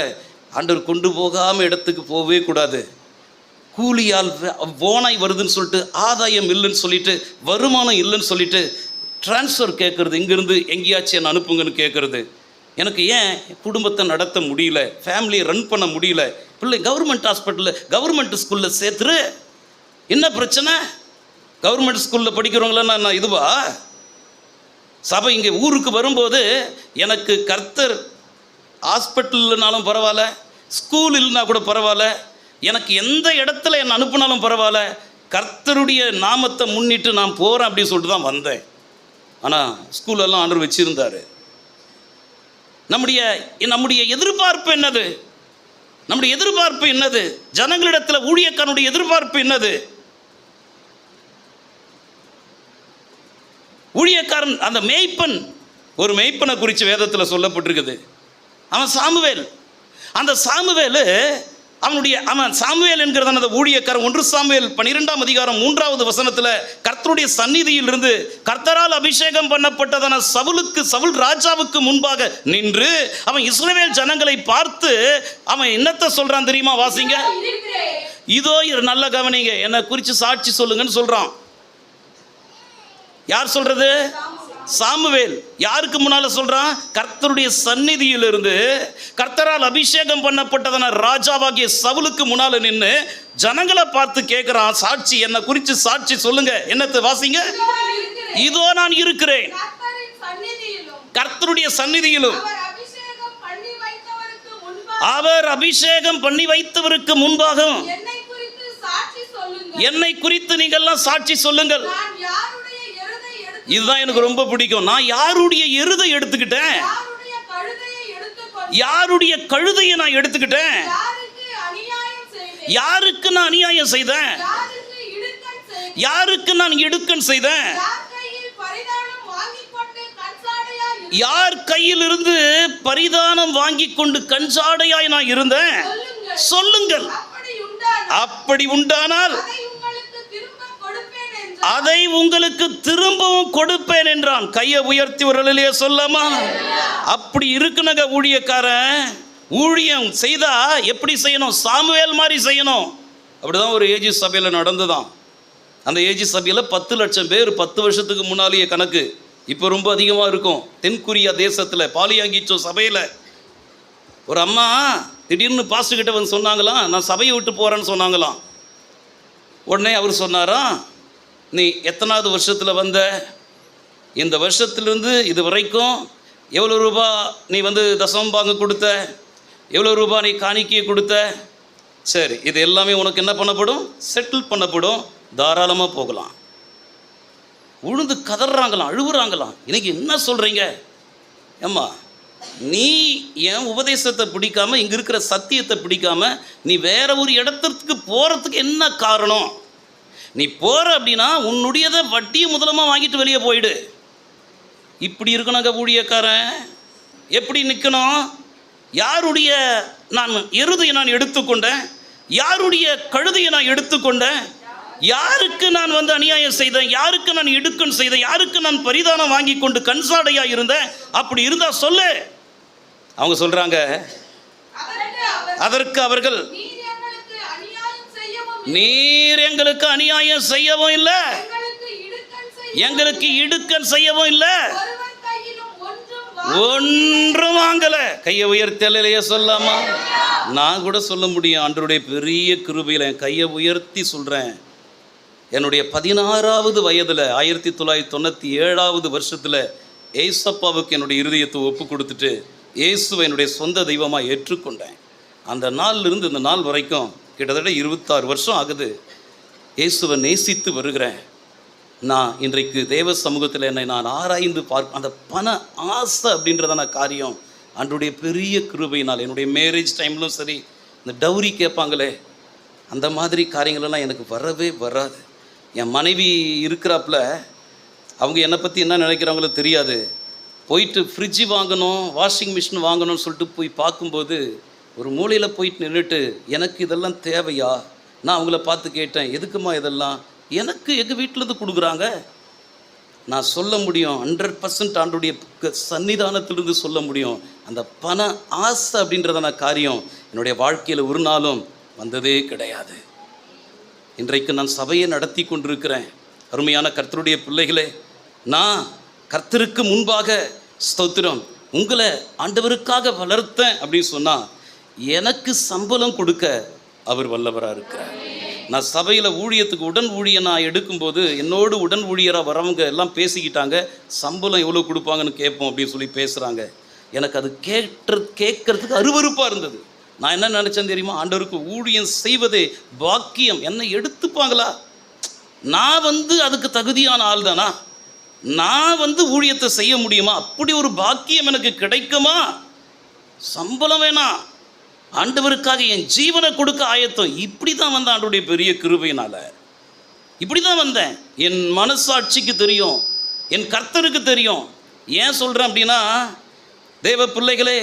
ஆண்டவர் கொண்டு போகாமல் இடத்துக்கு போகவே கூடாது. கூலியால் ஓனாய் வருதுன்னு சொல்லிட்டு, ஆதாயம் இல்லைன்னு சொல்லிட்டு, வருமானம் இல்லைன்னு சொல்லிட்டு ட்ரான்ஸ்ஃபர் கேட்குறது, இங்கேருந்து எங்கேயாச்சும் என்ன அனுப்புங்கன்னு கேட்குறது. எனக்கு ஏன் குடும்பத்தை நடத்த முடியல, ஃபேமிலியை ரன் பண்ண முடியல, பிள்ளை கவர்மெண்ட் ஹாஸ்பிட்டலில், கவர்மெண்ட் ஸ்கூலில் சேர்த்துரு, என்ன பிரச்சனை? கவர்மெண்ட் ஸ்கூலில் படிக்கிறவங்களாம் நான் இதுவா? சபை இங்கே ஊருக்கு வரும்போது எனக்கு கர்த்தர் ஹாஸ்பிட்டல் இல்லைனாலும் பரவாயில்ல, ஸ்கூல் இல்லைனா கூட பரவாயில்ல, எனக்கு எந்த இடத்துல என்னை அனுப்புனாலும் பரவாயில்ல, கர்த்தருடைய நாமத்தை முன்னிட்டு நான் போகிறேன் அப்படின்னு சொல்லிட்டு தான் வந்தேன். ஆனால் ஸ்கூலெல்லாம் ஆண்டவர் வச்சுருந்தார். நம்முடைய எதிர்பார்ப்பு என்னது? நம்முடைய எதிர்பார்ப்பு என்னது? ஜனங்களிடத்தில் ஊழியக்காரனுடைய எதிர்பார்ப்பு என்னது? ஊழியக்காரன், அந்த மேய்ப்பன், ஒரு மேய்ப்பனை குறித்து வேதத்தில் சொல்லப்பட்டிருக்குது. அவன் சாமுவேல். அந்த சாமுவேல் அவன் சாமுவேல் என்கிறதான அந்த ஊழியக்காரன் 1 சாமுவேல் 12ஆம் அதிகாரம் 3வது வசனத்தில் கர்த்தருடைய சந்நிதியிலிருந்து கர்த்தரால் அபிஷேகம் பண்ணப்பட்டதான சவுல் ராஜாவுக்கு முன்பாக நின்று அவன் இஸ்ரவேல் ஜனங்களை பார்த்து அவன் என்னத்தை சொல்றான் தெரியுமா? வாசிங்க. இதோ நல்ல கவனிங்க, என்னை குறித்து சாட்சி சொல்லுங்கன்னு சொல்றான். யார் சொல்றது? சாமுவேல் யாருக்கு முன்னால சொல்றான்? கர்த்தருடைய சந்நிதியிலிருந்து கர்த்தரால் அபிஷேகம் பண்ணப்பட்டதான ராஜாவாகிய சவுலுக்கு முன்னால நின்று ஜனங்களை பார்த்து கேட்கிறான், சாட்சி என்னை குறித்து சாட்சி சொல்லுங்க. என்னத்தை வாசிங்க? இதோ நான் இருக்கிறேன் கர்த்தருடைய சந்நிதியிலும் அவர் அபிஷேகம் பண்ணி வைத்தவருக்கு முன்பாக என்னை குறித்து நீங்கள்லாம் சாட்சி சொல்லுங்கள். இதுதான் எனக்கு ரொம்ப பிடிக்கும். நான் யாருடைய எருதை எடுத்துக்கிட்டேன்? யாருடைய கழுதையை நான் எடுத்துக்கிட்டேன்? யாருக்கு நான் அநியாயம் செய்தேன்? யாருக்கு நான் இடுக்கண் செய்தேன்? யார் கையில் இருந்து பரிதானம் வாங்கி கொண்டு கஞ்சாடையாய் நான் இருந்தேன்? சொல்லுங்கள். அப்படி உண்டானால் அதை உங்களுக்கு திரும்பவும் கொடுப்பேன் என்றான். கையை உயர்த்தி ஒரு அல்லேலூயா சொல்லாமா? அப்படி இருக்குனங்க ஊழியக்காரன். ஊழியம் செய்தா எப்படி செய்யணும்? சாமுவேல் மாதிரி செய்யணும். அப்படிதான் ஒரு ஏஜி சபையில் நடந்துதான். அந்த ஏஜி சபையில் 10 லட்சம் பேர் 10 வருஷத்துக்கு முன்னாலேயே கணக்கு. இப்போ ரொம்ப அதிகமாக இருக்கும். தென்கொரியா தேசத்தில் பாலியாங்கிச்சோ சபையில் ஒரு அம்மா திடீர்னு பாஸ்டர்கிட்ட வந்து சொன்னாங்களாம், நான் சபையை விட்டு போகிறேன்னு சொன்னாங்களாம். உடனே அவர் சொன்னாரா, நீ எத்தனாவது வருஷத்தில் வந்த? இந்த வருஷத்துலேருந்து இது வரைக்கும் எவ்வளோ ரூபா நீ வந்து தசம பாங்கு கொடுத்த? எவ்வளோ ரூபா நீ காணிக்கையை கொடுத்த? சரி, இது எல்லாமே உனக்கு என்ன பண்ணப்படும்? செட்டில் பண்ணப்படும். தாராளமாக போகலாம். உழுந்து கதறாங்களாம், அழுவுறாங்களாம். இன்னைக்கு என்ன சொல்கிறீங்க? ஏம்மா, நீ என் உபதேசத்தை பிடிக்காம, இங்கே இருக்கிற சத்தியத்தை பிடிக்காம நீ வேற ஒரு இடத்துக்கு போகிறதுக்கு என்ன காரணம்? நீ போகிற அப்படின்னா உன்னுடையதை வட்டியை முதலமாக வாங்கிட்டு வெளியே போயிடு. இப்படி இருக்கணுங்க ஊழியக்காரன். எப்படி நிற்கணும்? யாருடைய நான் எருதையை நான் எடுத்துக்கொண்டேன்? யாருடைய கழுதையை நான் எடுத்துக்கொண்டேன்? யாருக்கு நான் வந்து அநியாயம் செய்தேன்? யாருக்கு நான் இடுக்கண் செய்தேன்? யாருக்கு நான் பரிதானம் வாங்கி கொண்டு கண்சாடையா இருந்தேன்? அப்படி இருந்தா சொல்லு. அவங்க சொல்றாங்க, அதற்கு அவர்கள், நீர் எங்களுக்கு அநியாயம் செய்யவும் இல்லை, எங்களுக்கு இடுக்கண் செய்யவும் இல்லை, ஒன்றும் வாங்கல. கையை உயர்த்தி அல்லேலூயா சொல்லாமா? நான் கூட சொல்ல முடியும். ஆண்டவருடைய பெரிய கிருபையில் என் கையை உயர்த்தி சொல்றேன். என்னுடைய 16வது வயதில் 1997வது வருஷத்தில் ஏசப்பாவுக்கு என்னுடைய இருதயத்தை ஒப்பு கொடுத்துட்டு இயேசுவை என்னுடைய சொந்த தெய்வமாக ஏற்றுக்கொண்டேன். அந்த நாளிலிருந்து இந்த நாள் வரைக்கும் கிட்டத்தட்ட 26 வருஷம் ஆகுது. இயேசுவை நேசித்து வருகிறேன். நான் இன்றைக்கு தேவ சமூகத்தில் என்னை நான் ஆராய்ந்து அந்த பண ஆசை அப்படின்றதான காரியம் ஆண்டவருடைய பெரிய கிருபையினால், என்னுடைய மேரேஜ் டைம்லும் சரி, இந்த டவுரி கேட்பாங்களே, அந்த மாதிரி காரியங்களெல்லாம் எனக்கு வரவே வராது. என் மனைவி இருக்கிறாப்புல, அவங்க என்னை பற்றி என்ன நினைக்கிறாங்களோ தெரியாது. போயிட்டு ஃப்ரிட்ஜு வாங்கணும், வாஷிங் மிஷின் வாங்கணும்னு சொல்லிட்டு போய் பார்க்கும்போது ஒரு மூலையில் போயிட்டு நின்றுட்டு, எனக்கு இதெல்லாம் தேவையா? நான் அவங்கள பார்த்து கேட்டேன், எதுக்குமா இதெல்லாம்? எனக்கு எங்கள் வீட்டிலேருந்து கொடுக்குறாங்க. நான் சொல்ல முடியும், 100% ஆண்டுடைய சன்னிதானத்திலிருந்து சொல்ல முடியும், அந்த பண ஆசை அப்படின்றதான காரியம் என்னுடைய வாழ்க்கையில் ஒரு நாளும் வந்ததே கிடையாது. இன்றைக்கு நான் சபையை நடத்தி கொண்டிருக்கிறேன். அருமையான கர்த்தருடைய பிள்ளைகளே, நான் கர்த்தருக்கு முன்பாக ஸ்தோத்திரம் உங்களை ஆண்டவருக்காக வளர்த்தேன் அப்படின்னு சொன்னால் எனக்கு சம்பளம் கொடுக்க அவர் வல்லவராக இருக்கிறார். நான் சபையில் ஊழியத்துக்கு உடன் ஊழியனாக எடுக்கும்போது என்னோடு உடன் ஊழியராக வரவங்க எல்லாம் பேசிக்கிட்டாங்க, சம்பளம் எவ்வளோ கொடுப்பாங்கன்னு கேட்போம் அப்படின்னு சொல்லி பேசுகிறாங்க. எனக்கு அது கேட்கறதுக்கு அருவருப்பாக இருந்தது. நான் என்ன நினச்சேன் தெரியுமா? ஆண்டவருக்கு ஊழியம் செய்வதே பாக்கியம். என்னை எடுத்துப்பாங்களா? நான் அதுக்கு தகுதியான ஆள் தானா? நான் ஊழியத்தை செய்ய முடியுமா? அப்படி ஒரு பாக்கியம் எனக்கு கிடைக்குமா? சம்பளம் வேணாம், ஆண்டவருக்காக என் ஜீவனை கொடுக்க ஆயத்தம். இப்படி தான் வந்தேன் ஆண்டவருடைய பெரிய கிருபையினால். இப்படி தான் வந்தேன். என் மனசாட்சிக்கு தெரியும், என் கர்த்தருக்கு தெரியும். ஏன் சொல்கிறேன் அப்படின்னா, தேவ பிள்ளைகளே,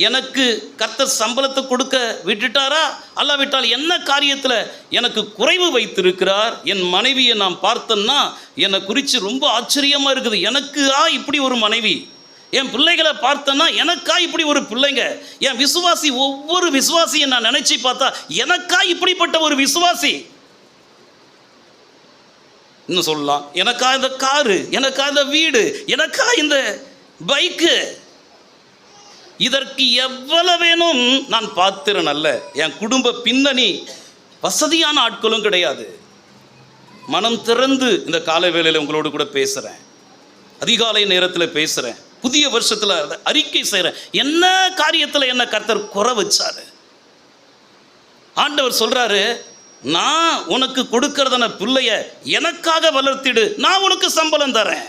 எனக்கு கர்த்தர் சம்பளத்தை கொடுக்க விட்டுட்டாரா? அல்லாவிட்டால் என்ன காரியத்தில் எனக்கு குறைவு வைத்திருக்கிறார்? என் மனைவியை நான் பார்த்தேன்னா என்னை குறித்து ரொம்ப ஆச்சரியமாக இருக்குது. எனக்கா இப்படி ஒரு மனைவி? என் பிள்ளைகளை பார்த்தேன்னா எனக்கா இப்படி ஒரு பிள்ளைங்க? என் விசுவாசி, ஒவ்வொரு விசுவாசியை நான் நினச்சி பார்த்தா எனக்கா இப்படிப்பட்ட ஒரு விசுவாசி? இன்னும் சொல்லலாம், எனக்கா இந்த காரு, எனக்கா இந்த வீடு, எனக்கா இந்த பைக்கு, இதற்கு எவ்வளவு வேணும் நான் பாத்திரன் அல்ல. என் குடும்ப பின்னணி வசதியான ஆட்களும் கிடையாது. மனம் திறந்து இந்த காலை வேளையில் உங்களோடு கூட பேசுகிறேன். அதிகாலை நேரத்தில் பேசுகிறேன். புதிய வருஷத்தில் அறிக்கை செய்கிறேன். என்ன காரியத்தில் என்ன கர்த்தர் குறை வச்சாரு? ஆண்டவர் சொல்றாரு, நான் உனக்கு கொடுக்கறதான பிள்ளைய எனக்காக வளர்த்திடு, நான் உனக்கு சம்பளம் தரேன்.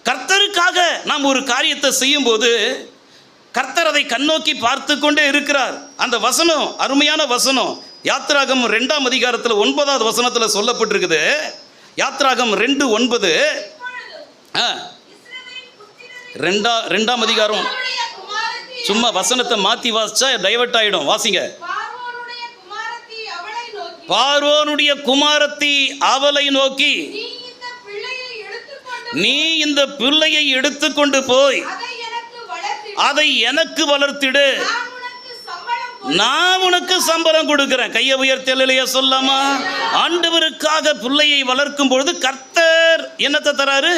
கர்த்தருக்காக நாம் ஒரு காரியத்தை செய்யும் போது கர்த்தர் அதை கண்ணோக்கி பார்த்து கொண்டே இருக்கிறார். அந்த வசனம் அருமையான வசனம். யாத்ராகம் 2ஆம் அதிகாரத்தில் 9வது வசனத்தில் சொல்லப்பட்டிருக்குது. யாத்ராகம் 2:9. 2ஆம் அதிகாரம். சும்மா வசனத்தை மாற்றி வாசிச்சா டைவர்ட் ஆகிடும். வாசிங்க. பார்வோனுடைய குமாரத்தி அவளை நோக்கி, நீ இந்த பிள்ளையை எடுத்துக்கொண்டு போய் அதை எனக்கு வளர்த்திடு, நான் உனக்கு சம்பளம் கொடுக்கிறேன். கையை உயர்த்தி அல்லேலூயா சொல்லாமா? ஆண்டவருக்காக பிள்ளையை வளர்க்கும் பொழுது கர்த்தர் என்னத்தை தராரு?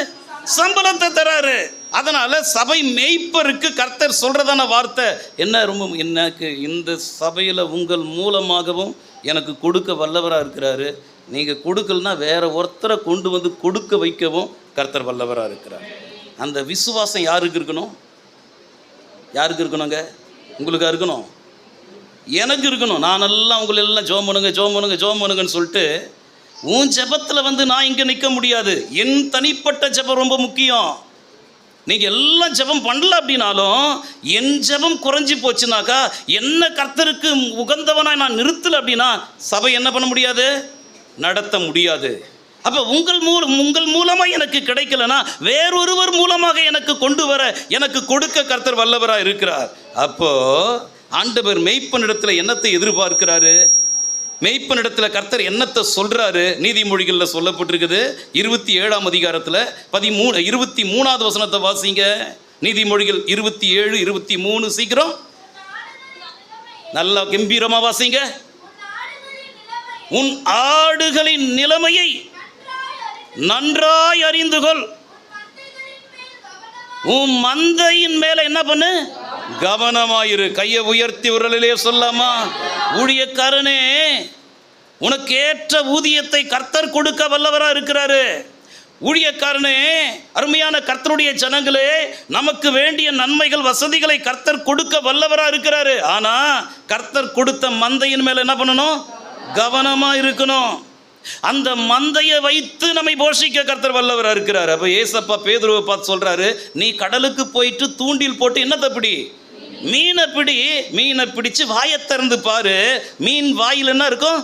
சம்பளத்தை தராரு. அதனால சபை மேய்ப்பருக்கு கர்த்தர் சொல்றதான வார்த்தை என்ன? ரொம்ப எனக்கு இந்த சபையில் உங்கள் மூலமாகவும் எனக்கு கொடுக்க வல்லவராக இருக்கிறாரு. நீங்கள் கொடுக்கலனா வேற ஒருத்தரை கொண்டு வந்து கொடுக்க வைக்கவும் கர்த்தர் வல்லவராக இருக்கிறார். அந்த விசுவாசம் யாருக்கு இருக்கணும்? யாருக்கு இருக்கணுங்க? உங்களுக்கா இருக்கணும், எனக்கு இருக்கணும். நான் எல்லாம் உங்களெல்லாம் ஜோம் பண்ணுங்க ஜோம் பண்ணுங்க ஜோம் பண்ணுங்கன்னு சொல்லிட்டு உன் ஜெபத்தில் வந்து நான் இங்கே நிற்க முடியாது. என் தனிப்பட்ட ஜெபம் ரொம்ப முக்கியம். நீங்கள் எல்லாம் ஜெபம் பண்ணல அப்படின்னாலும் என் ஜெபம் குறைஞ்சி போச்சுனாக்கா, என்ன கர்த்தருக்கு உகந்தவனாக நான் நிறுத்தலை அப்படின்னா சபை என்ன பண்ண முடியாது? நடத்த முடியாது. அப்போ உங்கள் மூலமாக எனக்கு கிடைக்கலனா வேறொருவர் மூலமாக எனக்கு கொண்டு வர, எனக்கு கொடுக்க கர்த்தர் வல்லவராக இருக்கிறார். அப்போது ஆண்டவர் மெய்ப்பனிடத்தில் என்னத்தை எதிர்பார்க்கிறாரு? மெய்ப்பனிடத்தில் கர்த்தர் என்னத்தை சொல்கிறாரு? நீதிமொழிகளில் சொல்லப்பட்டிருக்குது 27ஆம் அதிகாரத்தில் 23வது வசனத்தை வாசிங்க. நீதிமொழிகள் 27, 23. சீக்கிரம் நல்லா கம்பீரமாக வாசிங்க. உன் ஆடுகளின் நிலைமையை நன்றாய் அறிந்து கொள், உன் மந்தையின் மேல என்ன பண்ணு? கவனமாயிரு. கையை உயர்த்தி உரலிலே சொல்லாமா? ஊழியக்காரனே, உனக்கு ஏற்ற ஊதியத்தை கர்த்தர் கொடுக்க வல்லவரா இருக்கிறாரு. ஊழியக்காரனே, அருமையான கர்த்தருடைய ஜனங்களே, நமக்கு வேண்டிய நன்மைகள் வசதிகளை கர்த்தர் கொடுக்க வல்லவரா இருக்கிறாரு. ஆனா கர்த்தர் கொடுத்த மந்தையின் மேல என்ன பண்ணணும்? கவனமா இருக்கணும். அந்த மந்தையை வைத்து நம்மை போஷிக்க கர்த்தர் வல்லவரா இருக்கிறார். அப்ப ஏசப்பா பேதுருவை பார்த்து சொல்றாரு, நீ கடலுக்கு போயிட்டு தூண்டில் போட்டு என்னத்தை பிடி? மீனை பிடி. மீனை பிடிச்சு வாயை திறந்து பாரு. மீன் வாயில் என்ன இருக்கும்?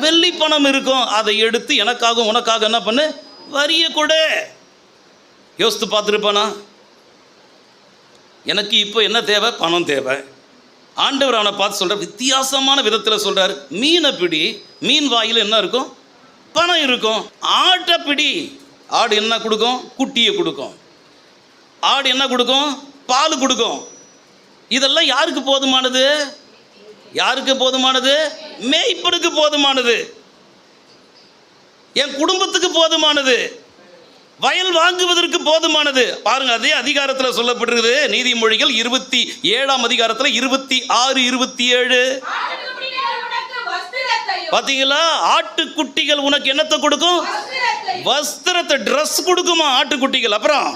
வெள்ளி பணம் இருக்கும். அதை எடுத்து எனக்காக உனக்காக என்ன பண்ணு? வரிய கொடு. யோசித்து பார்த்துருப்பானா? எனக்கு இப்போ என்ன தேவை? பணம் தேவை. ஆண்டவர் அவனை பார்த்து சொல்ற வித்தியாசமான விதத்தில் சொல்றாரு, மீனை பிடி. மீன் வாயில் என்ன இருக்கும்? பணம் இருக்கும். ஆட்டை பிடி. ஆடு என்ன கொடுக்கும்? குட்டியை கொடுக்கும். ஆடு என்ன கொடுக்கும்? பால் கொடுக்கும். இதெல்லாம் யாருக்கு போதுமானது? யாருக்கு போதுமானது? மேய்ப்பருக்கு போதுமானது. என் குடும்பத்துக்கு போதுமானது. வயல் வாங்குவதற்கு போதுமானது. பாருங்க, அதே அதிகாரத்தில் சொல்லப்பட்டிருக்குது. நீதிமொழிகள் 27ஆம் அதிகாரத்தில் 26, 27. பாத்தீங்களா? ஆட்டுக்குட்டிகள் உனக்கு என்னத்தை கொடுக்கும்? வஸ்திரத்தை, ட்ரெஸ் கொடுக்குமா ஆட்டுக்குட்டிகள். அப்புறம்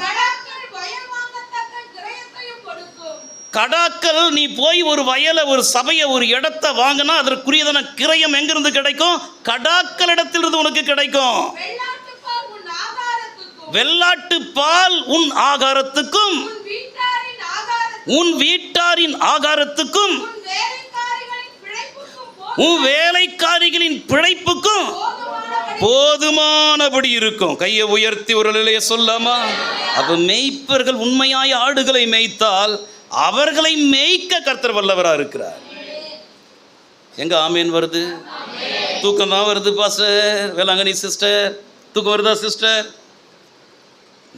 கடாக்கள். நீ போய் ஒரு வயலை, ஒரு சபையை, ஒரு இடத்தை வாங்கினா அதற்குரியதான கிரயம் எங்கிருந்து கிடைக்கும்? கடாக்கள் இடத்திலிருந்து உனக்கு கிடைக்கும். வெள்ளாட்டு பால் உன் ஆகாரத்துக்கும், உன் வீட்டாரின் ஆகாரத்துக்கும், உன் வேலைக்காரிகளின் பிழைப்புக்கும் போதுமானபடி இருக்கும். கையை உயர்த்தி ஒரு நிலையை சொல்லாமா? அப்ப மேய்ப்பர்கள் உண்மையாய் ஆடுகளை மேய்த்தால் அவர்களை மேய்க்க கர்த்தர் வல்லவராக இருக்கிறார். எங்க ஆமேன் வருது? தூக்கம் தான் வருது பாஸ்டர். வேளாங்கண்ணி சிஸ்டர், தூக்கம் வருதா சிஸ்டர்?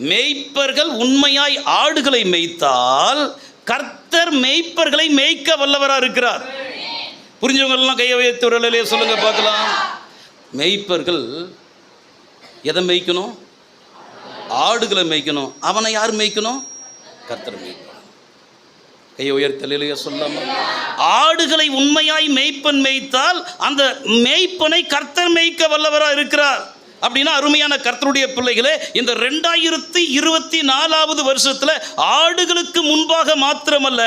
மேய்ப்பர்கள் உண்மையாய் ஆடுகளை மேய்த்தால் கர்த்தர் மேய்ப்பர்களை மேய்க்க வல்லவராக இருக்கிறார். புரிஞ்சவங்க எல்லாம் கையை உயர்த்தி ஒரு நிலையை சொல்லுங்க பார்க்கலாம். மேய்ப்பர்கள் எதை மேய்க்கணும்? ஆடுகளை மேய்க்கணும். அவனை யார் மேய்க்கணும்? கர்த்தர் மேய்க்கணும். கையை உயர்த்தலையிலேயே சொல்லாம, ஆடுகளை உண்மையாய் மேய்ப்பன் மேய்த்தால் அந்த மேய்ப்பனை கர்த்தர் மேய்க்க வல்லவராக இருக்கிறார். அப்படின்னா அருமையான கர்த்தருடைய பிள்ளைகளே, இந்த 2024 வருஷத்தில் ஆடுகளுக்கு முன்பாக மாத்திரமல்ல,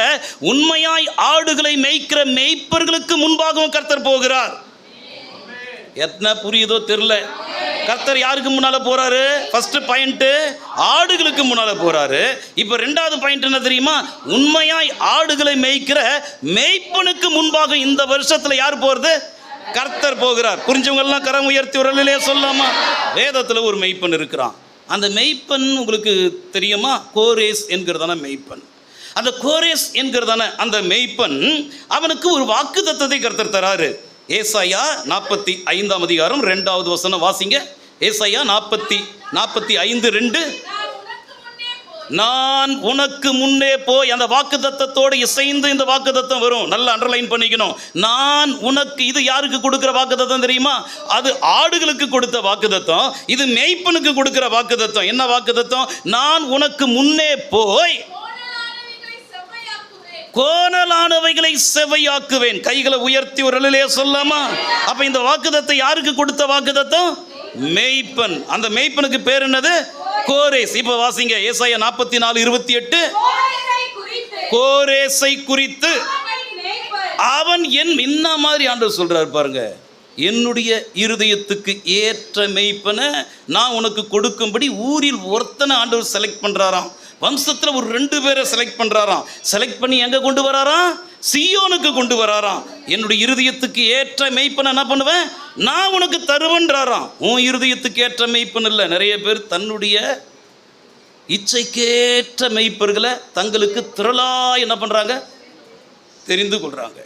உண்மையாய் ஆடுகளை மேய்க்கிற மேய்ப்பர்களுக்கு முன்பாகவும் கர்த்தர் போகிறார். எத்தனை புரியுதோ தெரியல. கர்த்தர் யாருக்கு முன்னால போறாரு? ஃபர்ஸ்ட் பாயிண்ட் ஆடுகளுக்கு முன்னால போறாரு. இப்ப ரெண்டாவது பாயிண்ட் என்ன தெரியுமா? உண்மையாய் ஆடுகளை மேய்க்கிற மேய்ப்பனுக்கு முன்பாக இந்த வருஷத்துல யார் போறது? கர்த்தர் போகிறார். புரிஞ்சவங்க எல்லாம் கரம் உயர்த்தி உரலிலே சொல்லாமா? வேதத்துல ஒரு மெய்ப்பன் இருக்கிறான். அந்த மெய்ப்பன் உங்களுக்கு தெரியுமா? கோரேஸ் என்கிறதான மெய்ப்பன். அந்த கோரேஸ் என்கிறதான அந்த மெய்ப்பன், அவனுக்கு ஒரு வாக்குத்தத்தத்தை கர்த்தர் தராரு. ஏசாயா 45 அதிகாரம் 2வது வசனம் வாசிங்க. ஏசாயா 45:2. நான் உனக்கு முன்னே போய், அந்த வாக்குத்தத்தத்தோடு இசைந்து இந்த வாக்குத்தத்தம் வரும். நல்லா அண்டர்லைன் பண்ணிக்கணும். நான் உனக்கு, இது யாருக்கு கொடுக்கிற வாக்குத்தத்தம் தெரியுமா? அது ஆடுகளுக்கு கொடுத்த வாக்குத்தத்தம். இது மேய்ப்பனுக்கு கொடுக்கிற வாக்குத்தத்தம். என்ன வாக்குத்தத்தம்? நான் உனக்கு முன்னே போய் கோணலானவைகளை செவ்வையாக்குவேன். கைகளை உயர்த்தி ஒரு அலையிலே சொல்லாமா? அப்ப இந்த வாக்குத்தத்தம் யாருக்கு கொடுத்த வாக்குத்தத்தம்? மேய்ப்பன். அந்த மேய்ப்பனுக்கு பேர் என்னது? கோரேஸ். இப்ப வாசிங்க ஏசாயா 44:28. கோரேசை குறித்து அவன் என்ன மாதிரி ஆண்டவர் சொல்றாரு பாருங்க. என்னுடைய இருதயத்துக்கு ஏற்ற மேய்ப்பனை நான் உனக்கு கொடுக்கும்படி ஊரில் ஒருத்தனை ஆண்டவர் செலக்ட் பண்றாராம். வம்சத்துல ஒரு 2 பேரை செலக்ட் பண்றாராம். செலக்ட் பண்ணி எங்க கொண்டு வராராம்? சீயோனுக்கு கொண்டு வராராம். என்னுடைய இருதயத்துக்கு ஏற்ற மேய்ப்பனை என்ன பண்ணுவேன்? நான் உனக்கு தருவன்றாராம். உன் இருதயத்துக்கு ஏற்ற மேய்ப்பன் இல்லை. நிறைய பேர் தன்னுடைய இச்சைக்கேற்ற மேய்ப்பர்களை தங்களுக்கு திரளா என்ன பண்றாங்க? தெரிந்து கொள்றாங்க.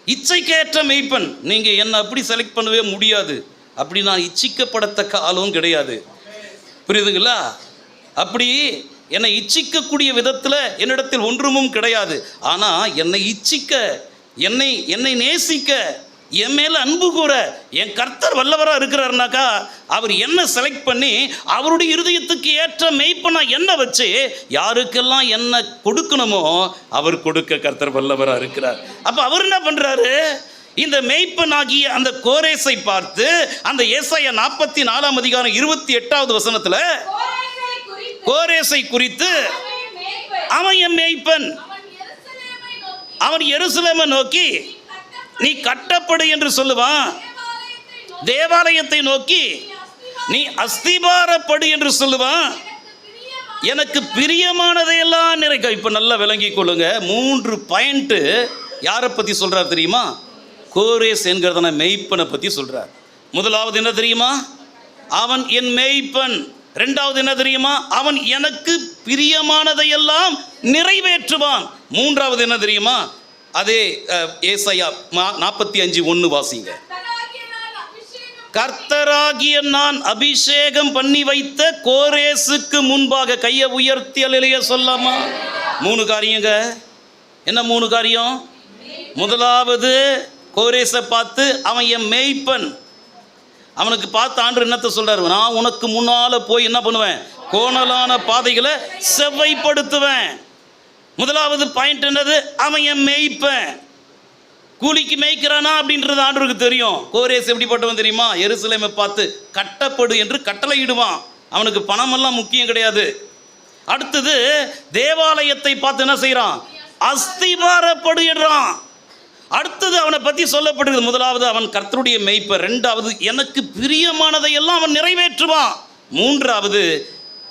இச்சைக்கேற்ற மேய்ப்பன். நீங்க என்ன அப்படி செலக்ட் பண்ணவே முடியாது. அப்படி நான் இச்சிக்கப்படத்தக்க ஆளும் கிடையாது. புரியுதுங்களா? அப்படி என்னை இச்சிக்கக்கூடிய விதத்தில் என்னிடத்தில் ஒன்றுமும் கிடையாது. ஆனால் என்னை இச்சிக்க, என்னை நேசிக்க, என் மேல அன்பு கூற என் கர்த்தர் வல்லவராக இருக்கிறாருனாக்கா, அவர் என்ன செலக்ட் பண்ணி அவருடைய இருதயத்துக்கு ஏற்ற மேய்ப்பனா என்ன வச்சு யாருக்கெல்லாம் என்ன கொடுக்கணுமோ அவர் கொடுக்க கர்த்தர் வல்லவராக இருக்கிறார். அப்ப அவர் என்ன பண்றாரு? இந்த மேய்ப்பனாகிய அந்த கோரேசை பார்த்து, அந்த ஏசாயா 44 அதிகாரம் 28வது வசனத்துல கோரேசை குறித்து, அவன் என் மேய்ப்பன், அவன் எருசலேமை நோக்கி நீ கட்டப்படு என்று சொல்லுவான். தேவாலயத்தை நோக்கி நீ அஸ்திபாரப்படு என்று சொல்லுவான். எனக்கு பிரியமானதையெல்லாம் நிறைக்க. இப்ப நல்லா விளங்கி கொள்ளுங்க. 3 பாயிண்ட் யாரை பத்தி சொல்றார் தெரியுமா? கோரேஸ் என்கிறதான மெய்ப்பனை பத்தி சொல்றார். முதலாவது என்ன தெரியுமா? அவன் என் மெய்ப்பன். ரெண்டாவது என்ன தெரியுமா? அவன் எனக்கு பிரியமானதையெல்லாம் நிறைவேற்றுவான். மூன்றாவது என்ன தெரியுமா? அதே ஏசாயா 45:1 வாசிங்க. கர்த்தராகிய நான் அபிஷேகம் பண்ணி வைத்த கோரேசுக்கு முன்பாக. கையை உயர்த்தி அல்லேலூயா சொல்லாமா? 3 காரியங்க. என்ன 3 காரியம்? முதலாவது கோரேசை பார்த்து அவன் என் மேய்ப்பன். அவனுக்கு பார்த்து ஆண்டவர் என்னத்தை சொல்றாரு? நான் உனக்கு முன்னால போய் என்ன பண்ணுவேன்? கோணலான பாதைகளை செவ்வைப்படுத்துவேன். முதலாவது பாயிண்ட் என்னது? அவன் என் மேய்ப்பன். கூலிக்கு மேய்க்கிறானா அப்படின்றது ஆண்டவருக்கு தெரியும். கோரேஸ் எப்படிப்பட்டவன் தெரியுமா? எருசலேமை பார்த்து கட்டப்படு என்று கட்டளையிடுவான். அவனுக்கு பணமெல்லாம் முக்கியம் கிடையாது. அடுத்தது தேவாலயத்தை பார்த்து என்ன செய்யறான்? அஸ்திபாரப்படு என்றான். அடுத்தது அவனை பற்றி சொல்லப்படுகிறது. முதலாவது அவன் கர்த்தருடைய மேய்ப்பர். ரெண்டாவது எனக்கு பிரியமானதையெல்லாம் அவன் நிறைவேற்றுவான். மூன்றாவது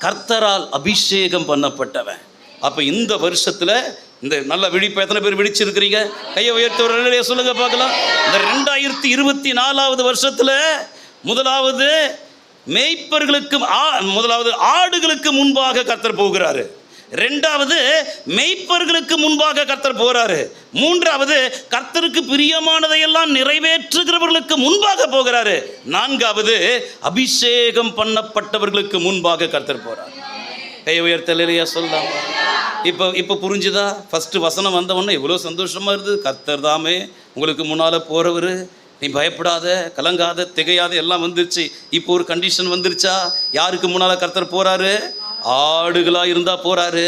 கர்த்தரால் அபிஷேகம் பண்ணப்பட்டவன். அப்போ இந்த வருஷத்தில் இந்த நல்ல விழிப்பு எத்தனை பேர் விழிச்சிருக்கிறீங்க? கையை உயர்த்தவர்களே சொல்லுங்க பார்க்கலாம். இந்த 2024 வருஷத்தில் முதலாவது மேய்ப்பர்களுக்கு, முதலாவது ஆடுகளுக்கு முன்பாக கர்த்தர் போகிறாரு. ரெண்டாவது மேய்ப்பர்களுக்கு முன்பாக கர்த்தர் போறாரு. மூன்றாவது கர்த்தருக்கு பிரியமானதையெல்லாம் நிறைவேற்றுகிறவர்களுக்கு முன்பாக போகிறாரு. நான்காவது அபிஷேகம் பண்ணப்பட்டவர்களுக்கு முன்பாக கர்த்தர் போறார். கை உயர்த்தலையா சொல்லலாம். இப்போ புரிஞ்சுதா? ஃபர்ஸ்ட் வசனம் வந்த உடனே எவ்வளோ சந்தோஷமா இருந்தது. கர்த்தர் தாமே உங்களுக்கு முன்னால போறவர், நீ பயப்படாத, கலங்காத, திகையாத, எல்லாம் வந்துருச்சு. இப்போ ஒரு கண்டிஷன் வந்துருச்சா? யாருக்கு முன்னால் கர்த்தர் போகிறாரு? ஆடுகளாக இருந்தால் போகிறாரு.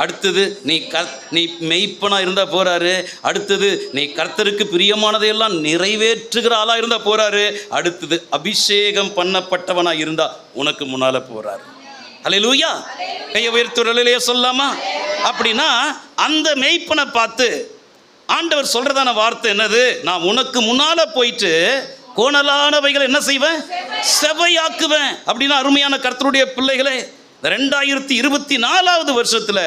அடுத்தது நீ மெய்ப்பனாக இருந்தால் போகிறாரு. அடுத்தது நீ கர்த்தருக்கு பிரியமானதையெல்லாம் நிறைவேற்றுகிற ஆளாக இருந்தால் போகிறாரு. அடுத்தது அபிஷேகம் பண்ணப்பட்டவனாக இருந்தால் உனக்கு முன்னால் போகிறாரு. அல்லேலூயா. கையை உயர்த்துறலையே சொல்லாமா? அப்படின்னா அந்த மெய்ப்பனை பார்த்து ஆண்டவர் சொல்றதான வார்த்தை என்னது? நான் உனக்கு முன்னால போயிட்டு கோணலானவைகளை என்ன செய்வேன்? செவையாக்குவேன். அப்படின்னா அருமையான கர்த்தருடைய பிள்ளைகளே, 2024 வருஷத்துல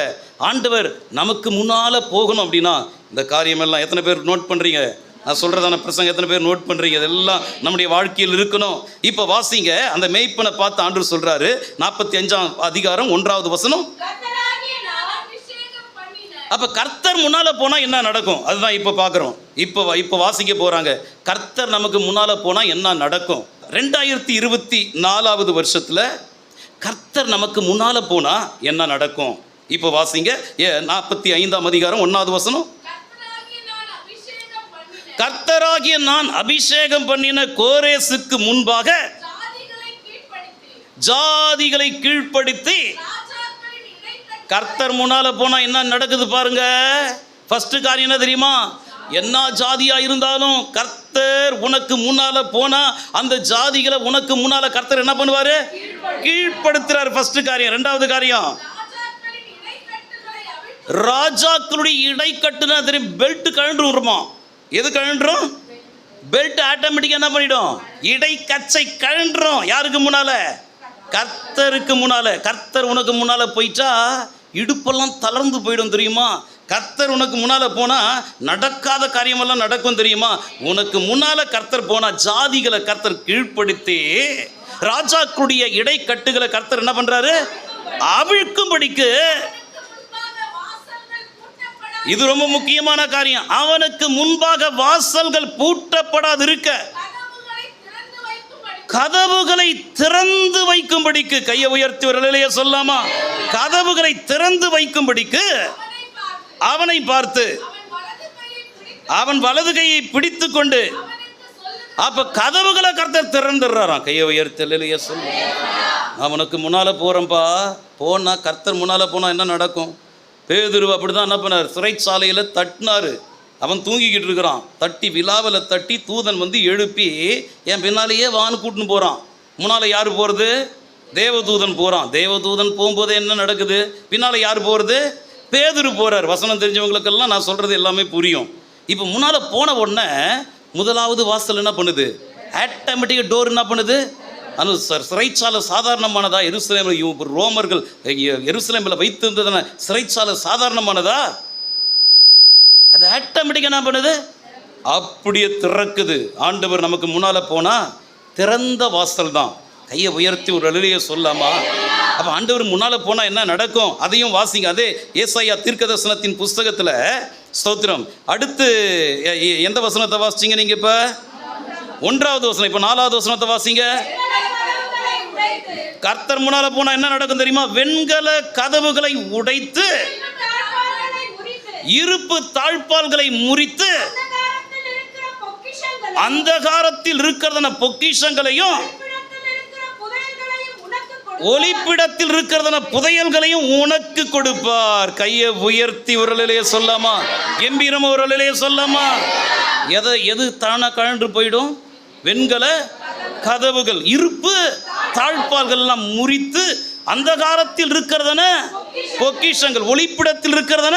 ஆண்டவர் நமக்கு முன்னால போகணும். அப்படின்னா இந்த காரியமெல்லாம் எத்தனை பேர் நோட் பண்றீங்க? நான் சொல்றதான பிரசங்கம் எத்தனை பேர் நோட் பண்றீங்க? இதெல்லாம் நம்முடைய வாழ்க்கையில் இருக்கணும். இப்ப வாசிங்க, அந்த மேய்ப்பனை பார்த்து ஆண்டவர் சொல்றாரு, 45ஆம் அதிகாரம் 1வது வசனம். அப்ப கர்த்தர் முன்னால போனா என்ன நடக்கும்? அதுதான் இப்ப பாக்குறோம். இப்ப வாசிக்க போறாங்க. கர்த்தர் நமக்கு முன்னால போனா என்ன நடக்கும்? 2024 வருஷத்துல கர்த்தர் நமக்கு முன்னால போனா என்ன நடக்கும்? இப்ப வாசிங்க, 45ஆம் அதிகாரம் 1வது வசனம். கர்த்தராகிய நான் அபிஷேகம் பண்ணின கோரேசுக்கு முன்பாக ஜாதிகளை கீழ்ப்படுத்தி. கர்த்தர் முன்னால போனா என்ன நடக்குது பாருங்க. ஃபர்ஸ்ட் காரியம் என்ன தெரியுமா? என்ன ஜாதியா இருந்தாலும் கர்த்தர் உனக்கு முன்னால போனா அந்த ஜாதிகளை உனக்கு முன்னால கர்த்தர் என்ன பண்ணுவாரு? கீழ்ப்படுத்துறாரு. ஃபர்ஸ்ட் காரியம். 2வது காரியம், ராஜாக்களுடைய இடைக்கட்டுனா தெரியும், பெல்ட் கழண்டுருமா. எது கழண்டுரும்? பெல்ட் ஆட்டோமேட்டிக்கா என்ன பண்ணிடும்? இடைக்கச்சை கழண்டுரும். யாருக்கு முன்னால? கர்த்தருக்கு முன்னால. கர்த்தர் உனக்கு முன்னால போயிட்டா இடுப்பெல்லாம் தளர்ந்து போயிடும் தெரியுமா? கர்த்தர் உனக்கு முன்னால போனா நடக்காத காரியமெல்லாம் நடக்கும் தெரியுமா? உனக்கு முன்னால கர்த்தர் போனா ஜாதிகளை கர்த்தர் கீழ்ப்படுத்தி ராஜாக்களுடைய இடைக்கட்டுகளை கர்த்தர் என்ன பண்றாரு? அவிழ்க்கும்படிக்கு. இது ரொம்ப முக்கியமான காரியம். அவனுக்கு முன்பாக வாசல்கள் பூட்டப்படாது இருக்க கதவுகளை திறந்து வைக்கும்படிக்கு. கையை உயர்த்தி வரலையே சொல்லாமா? கதவுகளை திறந்து வைக்கும்படிக்கு அவனை பார்த்து அவன் வலது கையை பிடித்து கொண்டு. அப்ப கதவுகளை கர்த்தர் திறந்துடுறாராம். கையை உயர்த்தலையே சொல்ல. அவனுக்கு முன்னால போறேன்பா. போனா கர்த்தர் முன்னால போனா என்ன நடக்கும்? பேதுரு அப்படிதான் என்ன பண்ணார்? சிறைச்சாலையில தட்டினாரு. அவன் தூங்கிக்கிட்டு இருக்கிறான். தட்டி விழாவில் தட்டி தூதன் வந்து எழுப்பி என் பின்னாலேயே வான்னு கூட்டின்னு போகிறான். முன்னால் யார் போகிறது? தேவதூதன் போகிறான். தேவதூதன் போகும்போது என்ன நடக்குது? பின்னால் யார் போகிறது? பேதுரு போகிறார். வசனம் தெரிஞ்சவங்களுக்கெல்லாம் நான் சொல்கிறது எல்லாமே புரியும். இப்போ முன்னால் போன உடனே முதலாவது வாசல் என்ன பண்ணுது? ஆட்டோமேட்டிக்காக டோர் என்ன பண்ணுது? அந்த சிறைச்சாலை சாதாரணமானதா? எருசலேமில் ரோமர்கள் எருசலேமில் வைத்திருந்ததான சிறைச்சாலை சாதாரணமானதா? அது ஆட்டோமேட்டிக்காக என்ன பண்ணுது? அப்படியே திறக்குது. ஆண்டவர் நமக்கு முன்னால போனா திறந்த வாசல் தான். கையை உயர்த்தி ஒரு அழுகையை சொல்லாமா? அப்ப ஆண்டவர் முன்னால போனா என்ன நடக்கும்? அதையும் வாசிங்க. அதே ஏசாயா தீர்க்கதரிசனத்தின் புஸ்தகத்துல ஸ்தோத்திரம். அடுத்து எந்த வசனத்தை வாசிச்சீங்க நீங்க? இப்ப 1வது வசனம். இப்ப 4வது வசனத்தை வாசிங்க. கர்த்தர் முன்னால போனா என்ன நடக்கும் தெரியுமா? வெண்கல கதவுகளை உடைத்து இருப்பு தாழ்பால்களை முறித்து அந்தகாரத்தில் இருக்கிறதன பொக்கிஷங்களையும் ஒளிப்பிடத்தில் இருக்கிறதன புதையல்களையும் உனக்கு கொடுப்பார். கையை உயர்த்தி உரலிலேயே சொல்லாமா? கம்பீரமா உரலிலேயே சொல்லாமா? எது தானா கழன்று போயிடும்? வெண்கல கதவுகள், இருப்பு தாழ்பால்கள் எல்லாம் முறித்து அந்தகாரத்தில் இருக்கிறதன பொக்கிஷங்கள், ஒளிப்பிடத்தில் இருக்கிறதன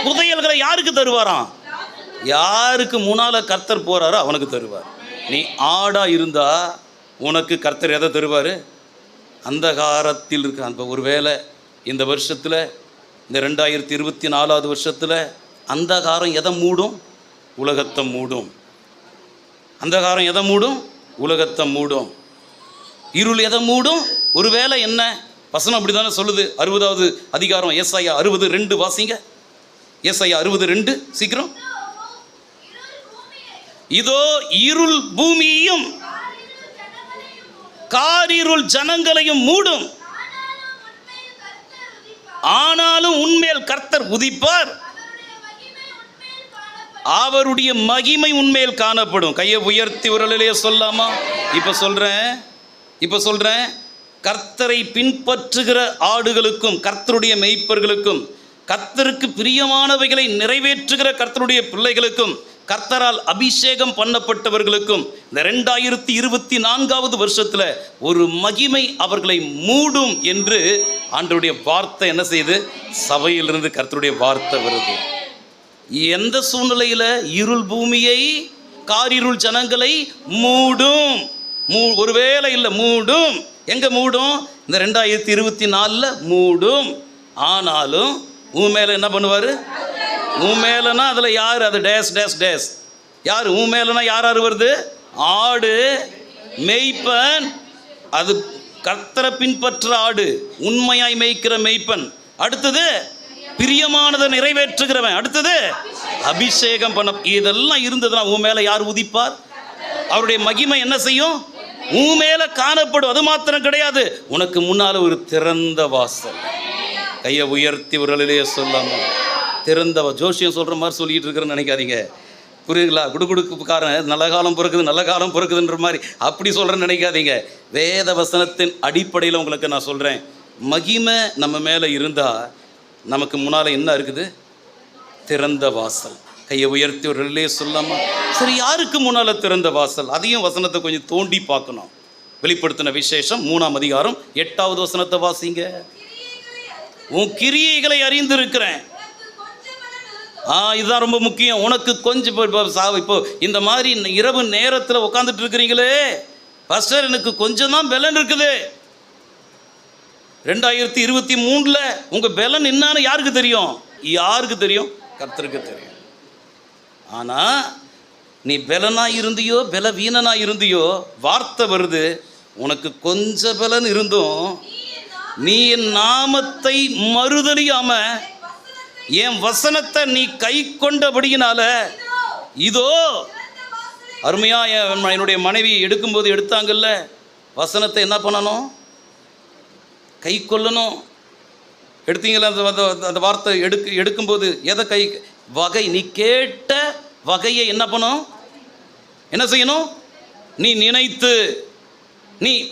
புதையல்களை யாருக்கு தருவாராம்? யாருக்கு முன்னால கர்த்தர் போறாரோ அவனுக்கு தருவார். நீ ஆடா இருந்தா உனக்கு கர்த்தர் எதை தருவாரு? அந்தகாரத்தில் இருக்க. அந்த ஒருவேளை இந்த வருஷத்துல, இந்த 2024 வருஷத்துல அந்தகாரம் எதை மூடும்? உலகத்தை மூடும். அந்தகாரம் எதை மூடும்? உலகத்தை மூடும். இருள் எதை மூடும்? ஒருவேளை என்ன வசனம் அப்படிதானே சொல்லுது. 60வது அதிகாரம் ஏசாயா 60:2 வாசிங்க. ஏசாயா 60:2 சீக்கிரம். இதோ இருள் பூமியையும் காரிருள் ஜனங்களையும் மூடும், ஆனாலும் உன்மேல் கர்த்தர் உதிப்பார், அவருடைய மகிமை உண்மையில் காணப்படும். கையை உயர்த்தி உரலிலே சொல்லாமா? இப்போ சொல்றேன் கர்த்தரை பின்பற்றுகிற ஆடுகளுக்கும் கர்த்தருடைய மெய்ப்பர்களுக்கும் கர்த்தருக்கு பிரியமானவைகளை நிறைவேற்றுகிற கர்த்தருடைய பிள்ளைகளுக்கும் கர்த்தரால் அபிஷேகம் பண்ணப்பட்டவர்களுக்கும் இந்த 2024 வருஷத்தில் ஒரு மகிமை அவர்களை மூடும் என்று ஆண்டவருடைய வார்த்தை என்ன செய்யுது? சபையிலிருந்து கர்த்தருடைய வார்த்தை வருது. எந்த சூழ்நிலையில்? இருள் பூமியை, காரிருள் ஜனங்களை மூடும். ஒருவேளை இல்லை, மூடும். எங்கே மூடும்? இந்த 2024 மூடும். ஆனாலும் உன் மேலே என்ன பண்ணுவார்? உன் மேலனா அதில் யார்? அது டேஸ் டேஸ் டேஸ். யார் உன் மேலனா? யார் வருது? ஆடு, மெய்ப்பன். அது கர்த்தரை பின்பற்ற ஆடு, உண்மையாய் மேய்க்கிற மெய்ப்பன். அடுத்தது பிரியமானதை நிறைவேற்றுகிறவன். அடுத்தது அபிஷேகம் பண்ண. இதெல்லாம் இருந்ததுன்னா உன் மேலே யார் உதிப்பார்? அவருடைய மகிமை என்ன செய்யும்? உன் மேல காணப்படும். அது மாத்திரம் கிடையாது, உனக்கு முன்னால ஒரு திறந்த வாசல். கையை உயர்த்தி உரலிலே சொல்லாம திறந்த ஜோசியம் சொல்ற மாதிரி சொல்லிட்டு இருக்கிறேன்னு நினைக்காதீங்க. புரியுங்களா? குடுகுடுப்புக்காரன் நல்ல காலம் பிறக்குது, நல்ல காலம் பிறக்குதுன்ற மாதிரி அப்படி சொல்றேன்னு நினைக்காதீங்க. வேத வசனத்தின் அடிப்படையில் உங்களுக்கு நான் சொல்றேன், மகிமை நம்ம மேல இருந்தா நமக்கு முன்னால என்ன இருக்குது? திறந்த வாசல். கையை உயர்த்தி ஒரு ரிலே சொல்லாமா? சரி, யாருக்கு முன்னால திறந்த வாசல்? அதையும் வசனத்தை கொஞ்சம் தோண்டி பார்க்கணும். வெளிப்படுத்தின விசேஷம் 3ஆம் அதிகாரம் 8வது வசனத்தை வாசிங்க. உன் கிரியைகளை அறிந்திருக்கிறேன். இதுதான் ரொம்ப முக்கியம். உனக்கு கொஞ்சம் இப்போ இந்த மாதிரி இரவு நேரத்தில் உட்காந்துட்டு இருக்கிறீங்களே, பாஸ்டர் எனக்கு கொஞ்சம் தான் பலன் இருக்குது. 2023 உங்க பலன் என்னன்னு யாருக்கு தெரியும்? யாருக்கு தெரியும்? கர்த்தருக்கு தெரியும். ஆனா நீ பலனா இருந்தியோ பலவீனனா இருந்தியோ, வார்த்தை வருது, உனக்கு கொஞ்சம் பலன் இருந்தும் நீ என் நாமத்தை மறுதலியாம என் வசனத்தை நீ கை கொண்டபடியினால, இதோ அருமையா என்னுடைய மனைவி எடுக்கும்போது எடுத்தாங்கல்ல, வசனத்தை என்ன பண்ணணும்? கை கொள்ளணும். எடுத்தீங்களா? அந்த வார்த்தை எடுக்கும்போது எதை கை வகை? நீ கேட்ட வகையை என்ன பண்ணும்? என்ன செய்யணும்? நீ நினைத்து,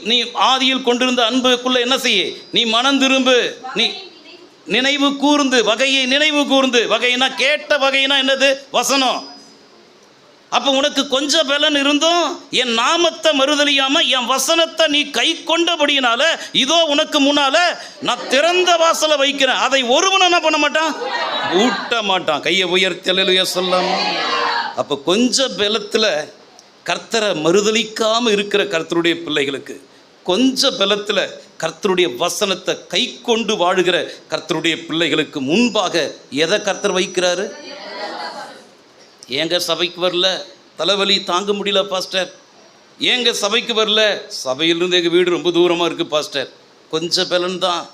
நீ ஆதியில் கொண்டிருந்த அன்புக்குள்ள என்ன செய்ய? நீ மனம் திரும்பு. நீ நினைவு கூர்ந்து, வகையை நினைவு கூர்ந்து. வகைனா கேட்ட வகைனா என்னது? வசனம். அப்போ உனக்கு கொஞ்சம் பலன் இருந்தும் என் நாமத்தை மறுதலியாம என் வசனத்தை நீ கை கொண்டபடியினால, இதோ உனக்கு முன்னால நான் திறந்த வாசலை வைக்கிறேன். அதை ஒருவன் என்ன பண்ண மாட்டான்? ஊட்ட மாட்டான். கையை உயர்த்தி அல்லேலூயா சொல்லாமா? அப்போ கொஞ்சம் பலத்தில் கர்த்தரை மறுதலிக்காம இருக்கிற கர்த்தருடைய பிள்ளைகளுக்கு, கொஞ்சம் பலத்தில் கர்த்தருடைய வசனத்தை கை கொண்டு வாழுகிற கர்த்தருடைய பிள்ளைகளுக்கு முன்பாக எதை கர்த்தர் வைக்கிறாரு? ஏங்க சபைக்கு வரல? தலைவலி தாங்க முடியல பாஸ்டர். ஏங்க சபைக்கு வரல? சபையிலிருந்து எங்கள் வீடு ரொம்ப தூரமாக இருக்குது பாஸ்டர். கொஞ்சம் பலன் தான்.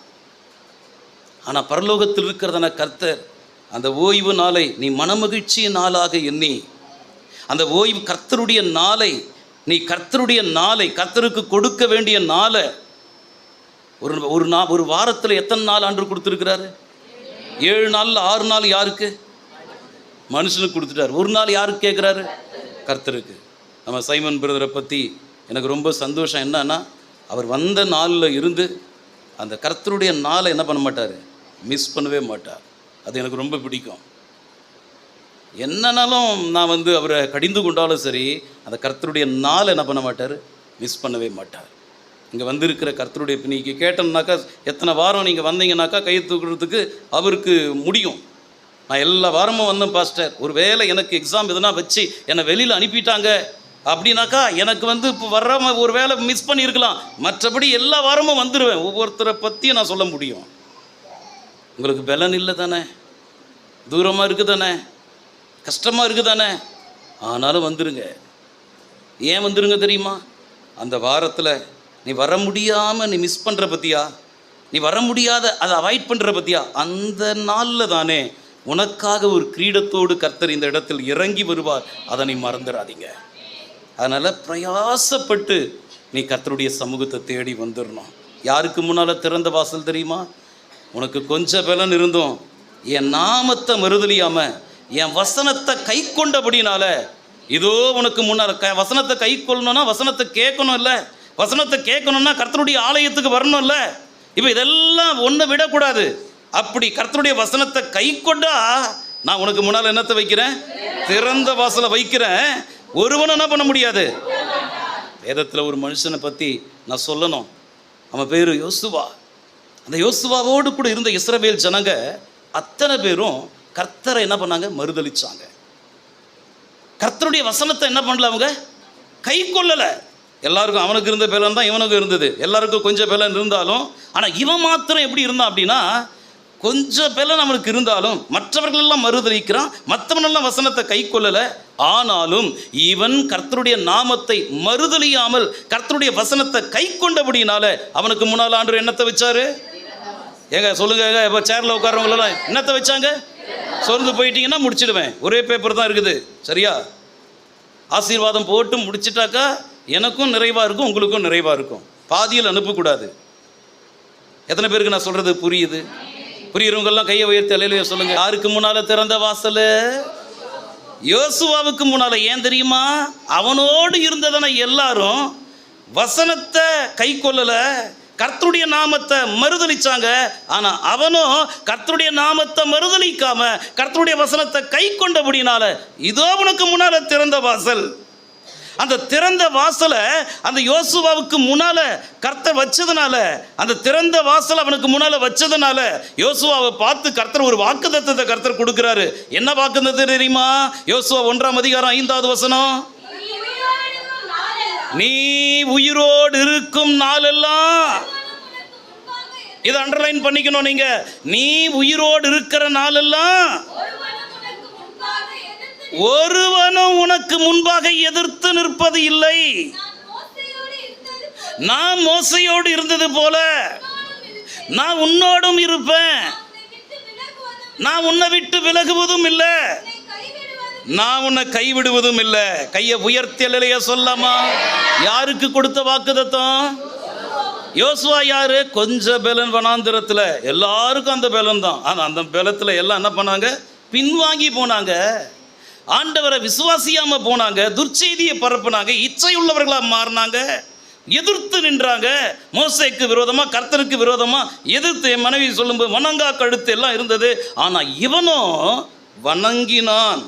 ஆனால் பரலோகத்தில் இருக்கிறதான கர்த்தர் அந்த ஓய்வு நாளை நீ மனமகிழ்ச்சியின் நாளாக எண்ணி, அந்த ஓய்வு கர்த்தருடைய நாளை நீ கர்த்தருடைய நாளை கர்த்தருக்கு கொடுக்க வேண்டிய நாளை ஒரு வாரத்தில் எத்தனை நாள் ஆண்டு கொடுத்துருக்கிறாரு? 7 நாளில் 6 நாள் யாருக்கு? மனுஷனுக்கு கொடுத்துட்டார். ஒரு நாள் யாருக்கு கேட்குறாரு? கர்த்தருக்கு. நம்ம சைமன் பிரதரை பற்றி எனக்கு ரொம்ப சந்தோஷம். என்னன்னா, அவர் வந்த நாளில் இருந்து அந்த கர்த்தருடைய நாளை என்ன பண்ண மாட்டார்? மிஸ் பண்ணவே மாட்டார். அது எனக்கு ரொம்ப பிடிக்கும். என்னன்னாலும் நான் அவரை கடிந்து கொண்டாலும் சரி, அந்த கர்த்தருடைய நாளை என்ன பண்ண மாட்டார்? மிஸ் பண்ணவே மாட்டார். இங்கே வந்திருக்கிற கர்த்தருடைய நீங்கள் கேட்டோம்னாக்கா, எத்தனை வாரம் நீங்கள் வந்தீங்கன்னாக்கா கையை தூக்குறதுக்கு அவருக்கு முடியும். நான் எல்லா வாரமும் வந்தேன் பாஸ்டர், ஒரு வேளை எனக்கு எக்ஸாம் எதுனா வச்சு என்னை வெளியில் அனுப்பிட்டாங்க அப்படின்னாக்கா எனக்கு இப்போ வர்ற ஒரு வேளை மிஸ் பண்ணியிருக்கலாம். மற்றபடி எல்லா வாரமும் வந்துடுவேன். ஒவ்வொருத்தரை பற்றியும் நான் சொல்ல முடியும். உங்களுக்கு பலன் இல்லை தானே? தூரமாக இருக்குது தானே? கஷ்டமாக இருக்குது தானே? ஆனாலும் வந்துடுங்க. ஏன் வந்துடுங்க தெரியுமா? அந்த வாரத்தில் நீ வர முடியாமல் நீ மிஸ் பண்ணுற பற்றியா, நீ வர முடியாத அதை அவாய்ட் பண்ணுற பற்றியா, அந்த நாளில் தானே உனக்காக ஒரு கிரீடத்தோடு கர்த்தர் இந்த இடத்தில் இறங்கி வருவார். அதை நீ மறந்துடாதீங்க. அதனால் பிரயாசப்பட்டு நீ கர்த்தருடைய சமூகத்தை தேடி வந்துடணும். யாருக்கு முன்னால் திறந்த வாசல் தெரியுமா? உனக்கு கொஞ்சம் பலன் இருந்தும் என் நாமத்தை மறுதலியாமல் என் வசனத்தை கை கொண்டபடினால. இதோ உனக்கு முன்னால் வசனத்தை கை கொள்ளணும்னா வசனத்தை கேட்கணும் இல்லை, வசனத்தை கேட்கணும்னா கர்த்தருடைய ஆலயத்துக்கு வரணும் இல்லை. இப்போ இதெல்லாம் ஒன்றை விடக்கூடாது. அப்படி கர்த்தருடைய வசனத்தை கை கொண்டா நான் உனக்கு முன்னால் என்னத்தை வைக்கிறேன்? திறந்த வாசலை வைக்கிறேன். ஒருவனும் என்ன பண்ண முடியாது. வேதத்தில் ஒரு மனுஷனை பற்றி நான் சொல்லணும். அவன் பேர் யோசுவா. அந்த யோசுவாவோடு கூட இருந்த இஸ்ரவேல் ஜனங்க அத்தனை பேரும் கர்த்தரை என்ன பண்ணாங்க? மறுதலிச்சாங்க. கர்த்தருடைய வசனத்தை என்ன பண்ணல? அவங்க கை கொள்ளலை. எல்லாருக்கும் அவனுக்கு இருந்த பலன் தான் இவனுக்கும் இருந்தது. எல்லாருக்கும் கொஞ்சம் பலன் இருந்தாலும், ஆனால் இவன் மாத்திரம் எப்படி இருந்தான் அப்படின்னா, கொஞ்சம் பலன் அவனுக்கு இருந்தாலும் மற்றவர்கள் எல்லாம் மறுதலிக்கிறான், மற்றவனெல்லாம் வசனத்தை கை கொள்ளலை. ஆனாலும் இவன் கர்த்தருடைய நாமத்தை மறுதலியாமல் கர்த்தருடைய வசனத்தை கை கொண்டபடினால அவனுக்கு முன்னால் ஆண்டவர் என்னத்தை வச்சாரு? ஏங்க சொல்லுங்க. இப்போ சேரில் உட்காரவங்களெல்லாம் என்னத்தை வச்சாங்க? சொர்ந்து போயிட்டீங்கன்னா முடிச்சிடுவேன், ஒரே பேப்பர் தான் இருக்குது, சரியா? ஆசீர்வாதம் போட்டு முடிச்சிட்டாக்கா எனக்கும் நிறைவாக இருக்கும், உங்களுக்கும் நிறைவாக இருக்கும். பாதியில் அனுப்பக்கூடாது. எத்தனை பேருக்கு நான் சொல்கிறது புரியுது? புரியுறவங்கெல்லாம் கையை உயர்த்தி அல்லேலூயா சொல்லுங்க. யாருக்கு முன்னால் திறந்த வாசல்? யோசுவாவுக்கு முன்னால். ஏன் தெரியுமா? அவனோடு இருந்ததான எல்லாரும் வசனத்தை கை கொள்ளலை, கர்த்தருடைய நாமத்தை மறுதலிச்சாங்க. ஆனால் அவனும் கர்த்தருடைய நாமத்தை மறுதலிக்காம கர்த்தருடைய வசனத்தை கை கொண்டபடினால இதோ உனக்கு முன்னால் திறந்த வாசல். அந்த திறந்த வாசலை அந்த யோசுவாவுக்கு முன்னால் கர்த்தர் வச்சதுனால, அந்த திறந்த வாசல் அவனுக்கு முன்னால் வச்சதுனால யோசுவாவை பார்த்து கர்த்தர் ஒரு வாக்குத்தத்தத்தை கர்த்தர் கொடுக்குறாரு. என்ன வாக்குத்தத்தம் தெரியுமா? யோசுவா 1:5 நீ உயிரோடு இருக்கும் நாளெல்லாம். இதை அண்டர்லைன் பண்ணிக்கணும் நீங்க. நீ உயிரோடு இருக்கிற நாளெல்லாம் ஒருவனும் உனக்கு முன்பாக எதிர்த்து நிற்பது இல்லை. நான் மோசையோடு இருந்தது போல நான் உன்னோடும் இருப்பேன். நான் உன்னை விட்டு விலகுவதும் இல்லை, நான் உன்னை கைவிடுவதும் இல்லை. கையை உயர்த்தி அல்லேலூயா சொல்லாமா? யாருக்கு கொடுத்த வாக்குத்தத்தம்? யோசுவா யாரு? கொஞ்சம் பலன் வனாந்திரத்தில் எல்லாருக்கும் அந்த பலன் தான். ஆனால் அந்த பலத்தில் எல்லாம் என்ன பண்ணாங்க? பின்வாங்கி போனாங்க. ஆண்டவரை விசுவாசியாம போனாங்க, துர்ச்செய்தியை பரப்புனாங்க, இச்சை உள்ளவர்களாக மாறினாங்க, எதிர்த்து நின்றாங்க. மோசேக்கு விரோதமா, கர்த்தருக்கு விரோதமா எதிர்த்து. என் மனைவி சொல்லும்போது வணங்கா கழுத்து எல்லாம் இருந்தது. ஆனால் இவனும் வணங்கினான்,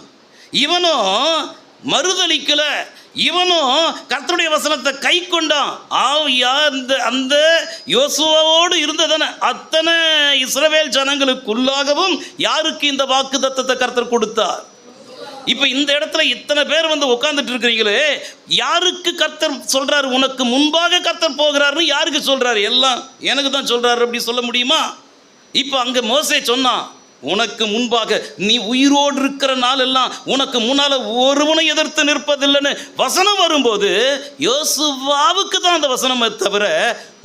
இவனும் மறுதலிக்கல, இவனும் கர்த்தருடைய வசனத்தை கை கொண்டான். அந்த யோசுவாவோடு இருந்ததான அத்தனை இஸ்ரவேல் ஜனங்களுக்குள்ளாகவும் யாருக்கு இந்த வாக்குத்தத்தத்தை கர்த்தர் கொடுத்தார்? இப்போ இந்த இடத்துல இத்தனை பேர் வந்து உட்கார்ந்துட்டு இருக்கிறீங்களே, யாருக்கு கர்த்தர் சொல்றாரு உனக்கு முன்பாக கர்த்தர் போகிறாருன்னு யாருக்கு சொல்றாரு? எல்லாம் எனக்கு தான் சொல்றாரு. அப்படி சொல்ல முடியுமா? இப்போ அங்கே மோசே சொன்னான், உனக்கு முன்பாக நீ உயிரோடு இருக்கிற நாள் எல்லாம் உனக்கு முன்னால ஒருவனை எதிர்த்து நிற்பதில்லைன்னு வசனம் வரும்போது யோசுவாவுக்கு தான் அந்த வசனமே தவிர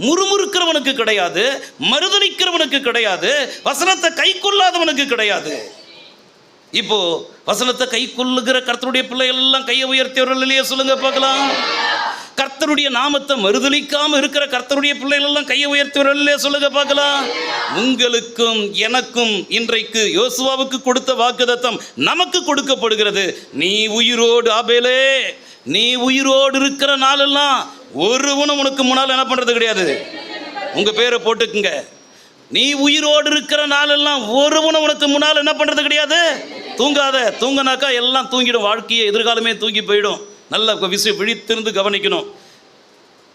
முறுமுறுக்கிறவனுக்கு கிடையாது, மறுதலிக்கிறவனுக்கு கிடையாது, வசனத்தை கை கொள்ளாதவனுக்கு கிடையாது. இப்போ வசனத்தை கை கொள்ளுகிற கர்த்தருடைய பிள்ளைகள் எல்லாம் கையை உயர்த்தியவர்கள் இல்லையா சொல்லுங்க பார்க்கலாம். கர்த்தருடைய நாமத்தை மறுதலிக்காம இருக்கிற கர்த்தருடைய பிள்ளைகள் எல்லாம் கையை உயர்த்தியவர்கள் இல்லையா சொல்லுங்க பார்க்கலாம். உங்களுக்கும் எனக்கும் இன்றைக்கு யோசுவாவுக்கு கொடுத்த வாக்குத்தத்தம் நமக்கு கொடுக்கப்படுகிறது. நீ உயிரோடு, ஆபேலே நீ உயிரோடு இருக்கிற நாளெல்லாம் ஒருவனும் உனக்கு முன்னால் என்ன பண்றது கிடையாது. உங்க பேரை போட்டுக்குங்க. நீ உயிரோடு இருக்கிற நாளெல்லாம் ஒருவனும் உனக்கு முன்னால் என்ன பண்றது கிடையாது. தூங்காத. தூங்கினாக்கா எல்லாம் தூங்கிடும், வாழ்க்கையை எதிர்காலமே தூங்கி போயிடும். நல்ல விஷயம் விழித்திருந்து கவனிக்கணும்.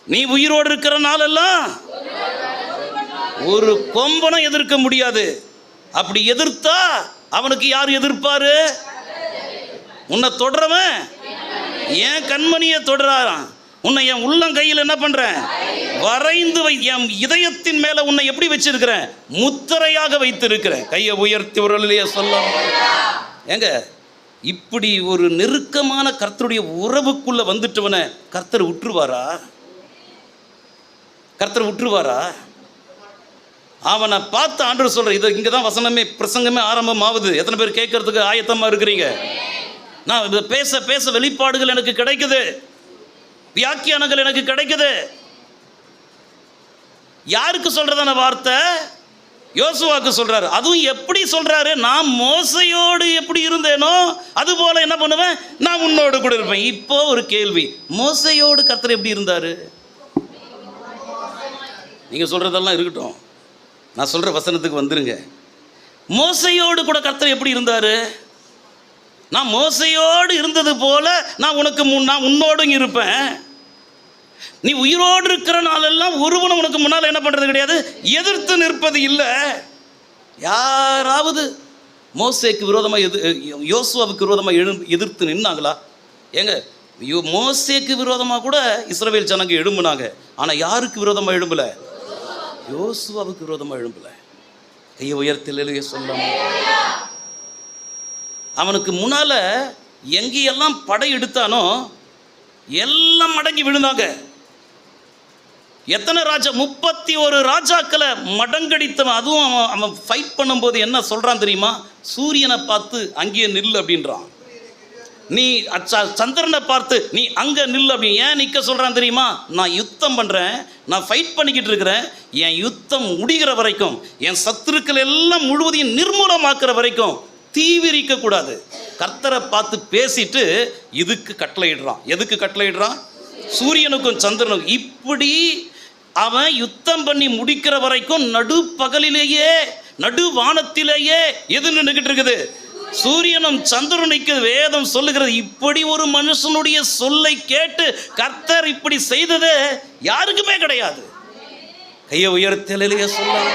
நீ உயிரோடு இருக்கிற நாளெல்லாம் ஒரு கொம்பனும் எதிர்க்க முடியாது. அப்படி எதிர்த்தா அவனுக்கு யார் எதிர்ப்பாரு? உன்னை தொடரவன் ஏன் கண்மணியை தொடரான். உன்னை என் உள்ளங்கையில் என்ன பண்றேன்? வரைந்து என் இதயத்தின் மேல உன்னை எப்படி வச்சிருக்கிறேன்? முத்திரையாக வைத்திருக்கிறேன். கையை உயர்த்தி ஒரு சொல்ல. ஏங்க, இப்படி ஒரு நெருக்கமான கர்த்தருடைய உறவுக்குள்ள வந்துட்டவனை கர்த்தர் விட்டுருவாரா? கர்த்தர் விட்டுருவாரா? அவனை பார்த்து ஆண்டவர் சொல்ற, இது இங்கே தான் வசனமே பிரசங்கமே ஆரம்பமாகுது. எத்தனை பேர் கேட்கறதுக்கு ஆயத்தமா இருக்கிறீங்க? நான் இதை பேச பேச வெளிப்பாடுகள் எனக்கு கிடைக்குது, வியாக்கியானங்கள் எனக்கு கிடைக்குது. யாருக்கு சொல்றதான வார்த்தை? யோசுவாக்கு சொல்றாரு. அதுவும் எப்படி சொல்றாரு? நான் மோசையோடு எப்படி இருந்தேனோ அது போல என்ன பண்ணுவேன், நான் உன்னோடு கூட இருப்பேன். இப்போ ஒரு கேள்வி, மோசையோடு கர்த்தர் எப்படி இருந்தாரு? நீங்க சொல்றதெல்லாம் இருக்கட்டும், நான் சொல்ற வசனத்துக்கு வந்துருங்க. மோசையோடு கூட கர்த்தர் எப்படி இருந்தாரு? நான் மோசையோடு இருந்தது போல நான் உன்னோடும் இருப்பேன். நீ உயிரோடு இருக்கிற நாளெல்லாம் ஒருவனும் உனக்கு முன்னால் என்ன பண்ணுறது கிடையாது, எதிர்த்து நிற்பது இல்லை. யாராவது மோசேக்கு விரோதமாக யோசுவாவுக்கு விரோதமாக எதிர்த்து நின்னாங்களா? ஏங்க, மோசேக்கு விரோதமாக கூட இஸ்ரவேல் ஜனங்க எழும்புனாங்க. ஆனால் யாருக்கு விரோதமாக எழும்பல? யோசுவாவுக்கு விரோதமாக எழும்பல. கையை உயர்த்தலையே சொல்லாம. அவனுக்கு முன்னால் எங்கேயெல்லாம் படை எடுத்தானோ எல்லாம் மடங்கி விழுந்தாங்க. எத்தனை ராஜா, 31 ராஜாக்களை மடங்கடித்தவன். அதுவும் அவன் ஃபைட் பண்ணும்போது என்ன சொல்கிறான் தெரியுமா? சூரியனை பார்த்து அங்கேயே நில் அப்படின்றான். நீ சந்திரனை பார்த்து நீ அங்கே நில் அப்படி. ஏன் நிற்க சொல்கிறான் தெரியுமா? நான் யுத்தம் பண்ணுறேன், நான் ஃபைட் பண்ணிக்கிட்டு இருக்கிறேன். என் யுத்தம் முடிகிற வரைக்கும், என் சத்துருக்கள் எல்லாம் முழுவதையும் நிர்மூலமாக்குற வரைக்கும் தீவிரிக்க கூடாது. கர்த்தரை பார்த்து பேசிட்டு இதுக்கு கட்டளையிடுறான். எதுக்கு கட்டளையிடுறான்? சூரியனுக்கும் சந்திரனுக்கும். இப்படி அவன் யுத்தம் பண்ணி முடிக்கிற வரைக்கும் நடு பகலிலேயே நடு வானத்திலேயே எது நின்றுகிட்டு இருக்குது? சூரியனும் சந்திரனுக்கு. வேதம் சொல்லுகிறது, இப்படி ஒரு மனுஷனுடைய சொல்லை கேட்டு கர்த்தர் இப்படி செய்தது யாருக்குமே கிடையாது. கையை உயர்த்தலையே சொல்லாம,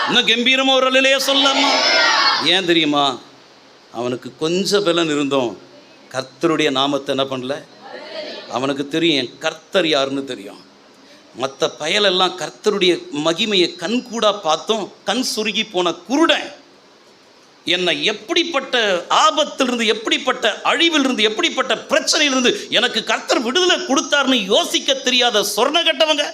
இன்னும் கம்பீரமா ஒரு அலையிலேயே சொல்லாமா. ஏன் தெரியுமா? அவனுக்கு கொஞ்சம் பலன் இருந்தோம், கர்த்தருடைய நாமத்தை என்ன பண்ணல. அவனுக்கு தெரியும் என் கர்த்தர் யாருன்னு தெரியும். மற்ற பயலெல்லாம் கர்த்தருடைய மகிமையை கண்கூடா பார்த்தோம். கண் சுருகி போன குருடன் என்னை எப்படிப்பட்ட ஆபத்திலிருந்து, எப்படிப்பட்ட அழிவிலிருந்து, எப்படிப்பட்ட பிரச்சனையிலிருந்து எனக்கு கர்த்தர் விடுதலை கொடுத்தார்னு யோசிக்க தெரியாத சொர்ண கட்டவங்க.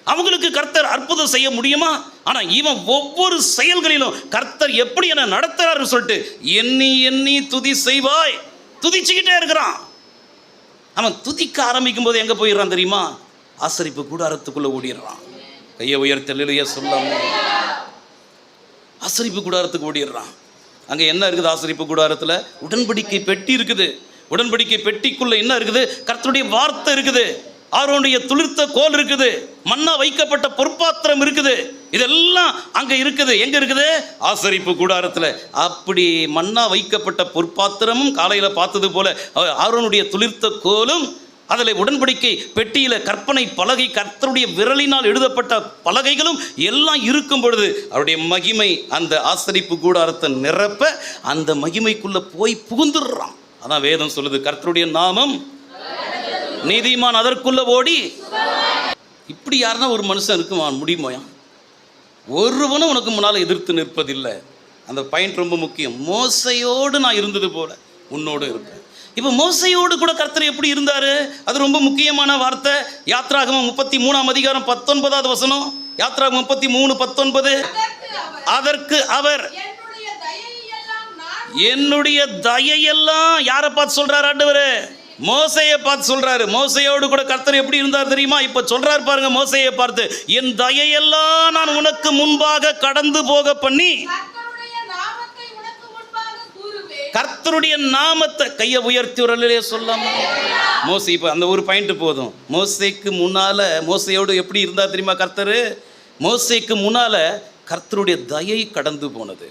அவங்களுக்கு கர்த்தர் அற்புதம் செய்ய முடியுமா? ஆனால் இவன் ஒவ்வொரு செயல்களிலும் கர்த்தர் எப்படி என்ன நடத்துறாருன்னு சொல்லிட்டு எண்ணி எண்ணி துதி செய்வாய் துதிச்சுக்கிட்டே இருக்கிறான். அவன் துதிக்க ஆரம்பிக்கும் போது எங்கே போயிடுறான் தெரியுமா? ஆசரிப்பு கூடாரத்துக்குள்ளே ஓடிடுறான். கையை உயர்த்தலையே சொல்லாம. ஆசரிப்பு கூடாரத்துக்கு ஓடிடுறான். அங்கே என்ன இருக்குது? ஆசரிப்பு கூடாரத்தில் உடன்படிக்கை பெட்டி இருக்குது. உடன்படிக்கை பெட்டிக்குள்ளே என்ன இருக்குது? கர்த்தருடைய வார்த்தை இருக்குது. ஆரோனுடைய துளிர்த்த கோல் இருக்குது. மண்ணா வைக்கப்பட்ட பொற்பாத்திரம் இருக்குது. இதெல்லாம் அங்கே இருக்குது. எங்கே இருக்குது? ஆசரிப்பு கூடாரத்தில். அப்படி மண்ணா வைக்கப்பட்ட பொற்பாத்திரமும் காலையில் பார்த்தது போல ஆரோனுடைய துளிர்த்த கோலும், அதில் உடன்படிக்கை பெட்டியில் கற்பனை பலகை, கர்த்தருடைய விரலினால் எழுதப்பட்ட பலகைகளும் எல்லாம் இருக்கும் பொழுது அவருடைய மகிமை அந்த ஆசரிப்பு கூடாரத்தை நிரப்ப அந்த மகிமைக்குள்ளே போய் புகுந்துடுறான். அதான் வேதம் சொல்லுது, கர்த்தருடைய நாமம் நீதிமான் அதற்குள்ள ஓடி. இப்படி யாருன்னா ஒரு மனுஷன் இருக்குமா? முடியுமா? ஒருவனும் உனக்கு முன்னால் எதிர்த்து நிற்பதில்லை. அந்த பாயிண்ட் ரொம்ப முக்கியம். மோசையோடு நான் இருந்தது போல உன்னோடு இருப்பேன். இப்போ மோசையோடு கூட கர்த்தர் எப்படி இருந்தாரு? அது ரொம்ப முக்கியமான வார்த்தை. யாத்ராகமம் 33ஆம் அதிகாரம் 19வது வசனம். யாத்ராகமம் 33:19. அதற்கு அவர் என்னுடைய தயையெல்லாம் யாரை பார்த்து சொல்றாரு? ஆண்டவரே மோசையை பார்த்து சொல்றாரு. மோசையோடு கூட கர்த்தர் எப்படி இருந்தார் தெரியுமா? இப்ப சொல்றாரு பாருங்க, மோசையை பார்த்து, என் தயையெல்லாம் நான் உனக்கு முன்பாக கடந்து போக பண்ணி கர்த்தருடைய நாமத்தை. கையை உயர்த்தி உரலே சொல்லாம. மோசை இப்போ அந்த ஒரு பாயிண்ட் போதும். மோசைக்கு முன்னால மோசையோடு எப்படி இருந்தா தெரியுமா கர்த்தர்? மோசைக்கு முன்னால கர்த்தருடைய தயை கடந்து போனது.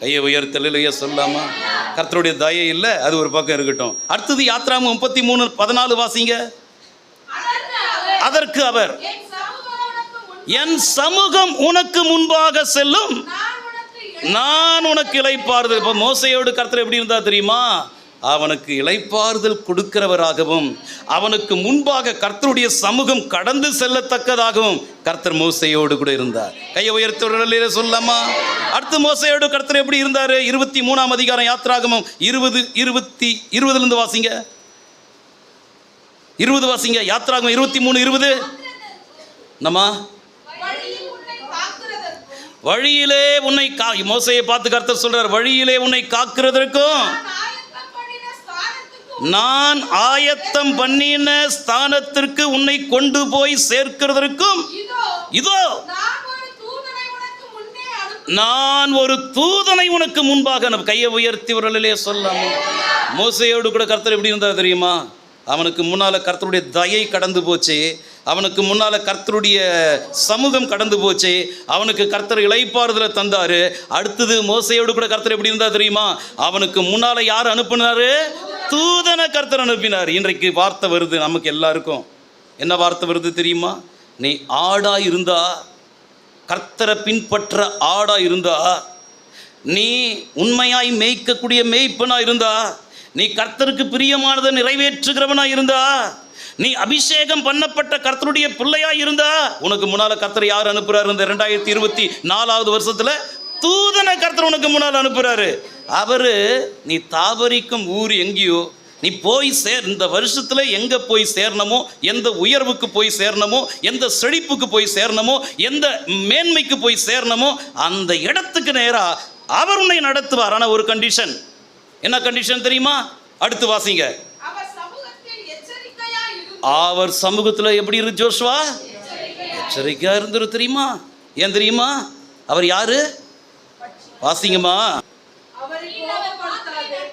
கையை உயர்த்தலையே சொல்லாம. கர்த்தருடைய தயை இல்லை, அது ஒரு பக்கம் இருக்கட்டும். அடுத்தது யாத்ராகமம் 33:14 வாசிங்க. அதற்கு அவர், என் சமூகம் உனக்கு முன்பாக செல்லும், நான் உனக்கு இளைப்பாறுதல். இப்போ மோசையோடு கர்த்தர் எப்படி இருந்தா தெரியுமா? அவனுக்கு இளைப்பாறுதல் கொடுக்கிறவராகவும் அவனுக்கு முன்பாக கர்த்தருடைய சமூகம் கடந்து செல்லத்தக்கதாகவும் கர்த்தர் மோசையோடு கூட இருந்தார். கையை உயர்த்த சொல்லாமா. அடுத்து மோசையோடு கர்த்தர் எப்படி இருந்தாரு? 23ஆம் அதிகாரம் யாத்ராகமம் 20 வாசிங்க. 20 வாசிங்க. யாத்ராகமம் 23:20. நம்ம வழியிலே உன்னை மோசையை பார்த்து கர்த்தர் சொல்றார், வழியிலே உன்னை காக்கிறதற்கும் நான் ஆயத்தம் பண்ணின ஸ்தானத்திற்கு உன்னை கொண்டு போய் சேர்க்கிறதற்கும் இதோ நான் ஒரு தூதனை உனக்கு முன்பாக கையை உயர்த்தி விரலிலே சொல்லாம. மோசேயோடு கூட கர்த்தர் எப்படி இருந்தா தெரியுமா? அவனுக்கு முன்னால கர்த்தருடைய தயை கடந்து போச்சு, அவனுக்கு முன்னால கர்த்தருடைய சமூகம் கடந்து போச்சு, அவனுக்கு கர்த்தர் இளைப்பாறுதலை தந்தாரு. அடுத்தது மோசேயோடு கூட கர்த்தர் எப்படி இருந்தா தெரியுமா? அவனுக்கு முன்னால யார் அனுப்பினாரு? தூதனை கர்த்தர் அனுப்பினார். இன்றைக்கு வார்த்தை வருது நமக்கு எல்லாருக்கும். என்ன வார்த்தை வருது தெரியுமா? நீ ஆடா இருந்தா, கர்த்தரை பின்பற்ற ஆடா இருந்தா, நீ உண்மையாய் மேய்க்கக்கூடிய மேய்ப்பனா இருந்தா, நீ கர்த்தருக்கு பிரியமானதை நிறைவேற்றுகிறவனா இருந்தா, நீ அபிஷேகம் பண்ணப்பட்ட கர்த்தருடைய பிள்ளையா இருந்தா, உனக்கு முன்னால கர்த்தர் யார் அனுப்புறாரு? இந்த 2024 வருஷத்துல தூதனை கர்த்தர் உனக்கு முன்னால் அனுப்புறாரு. அவரு நீ தாவரிக்கும் ஊர் எங்கேயோ நீ போய் இந்த வருஷத்துல எங்க போய் சேரணுமோ, எந்த உயர்வுக்கு போய் சேரணுமோ, எந்த செழிப்புக்கு போய் சேரணுமோ, எந்த மேன்மைக்கு போய் சேரணுமோ, அந்த இடத்துக்கு நேரா அவர் உன்னை நடத்துவார். ஆனா ஒரு கண்டிஷன். என்ன கண்டிஷன் தெரியுமா? அடுத்து வாசிங்க. அவர் சமூகத்தில் எப்படி இரு ஜோஷுவா? எச்சரிக்கையா இருந்துரு. தெரியுமா? ஏன் தெரியுமா? அவர் யாரு? வாசிங்கம்மா.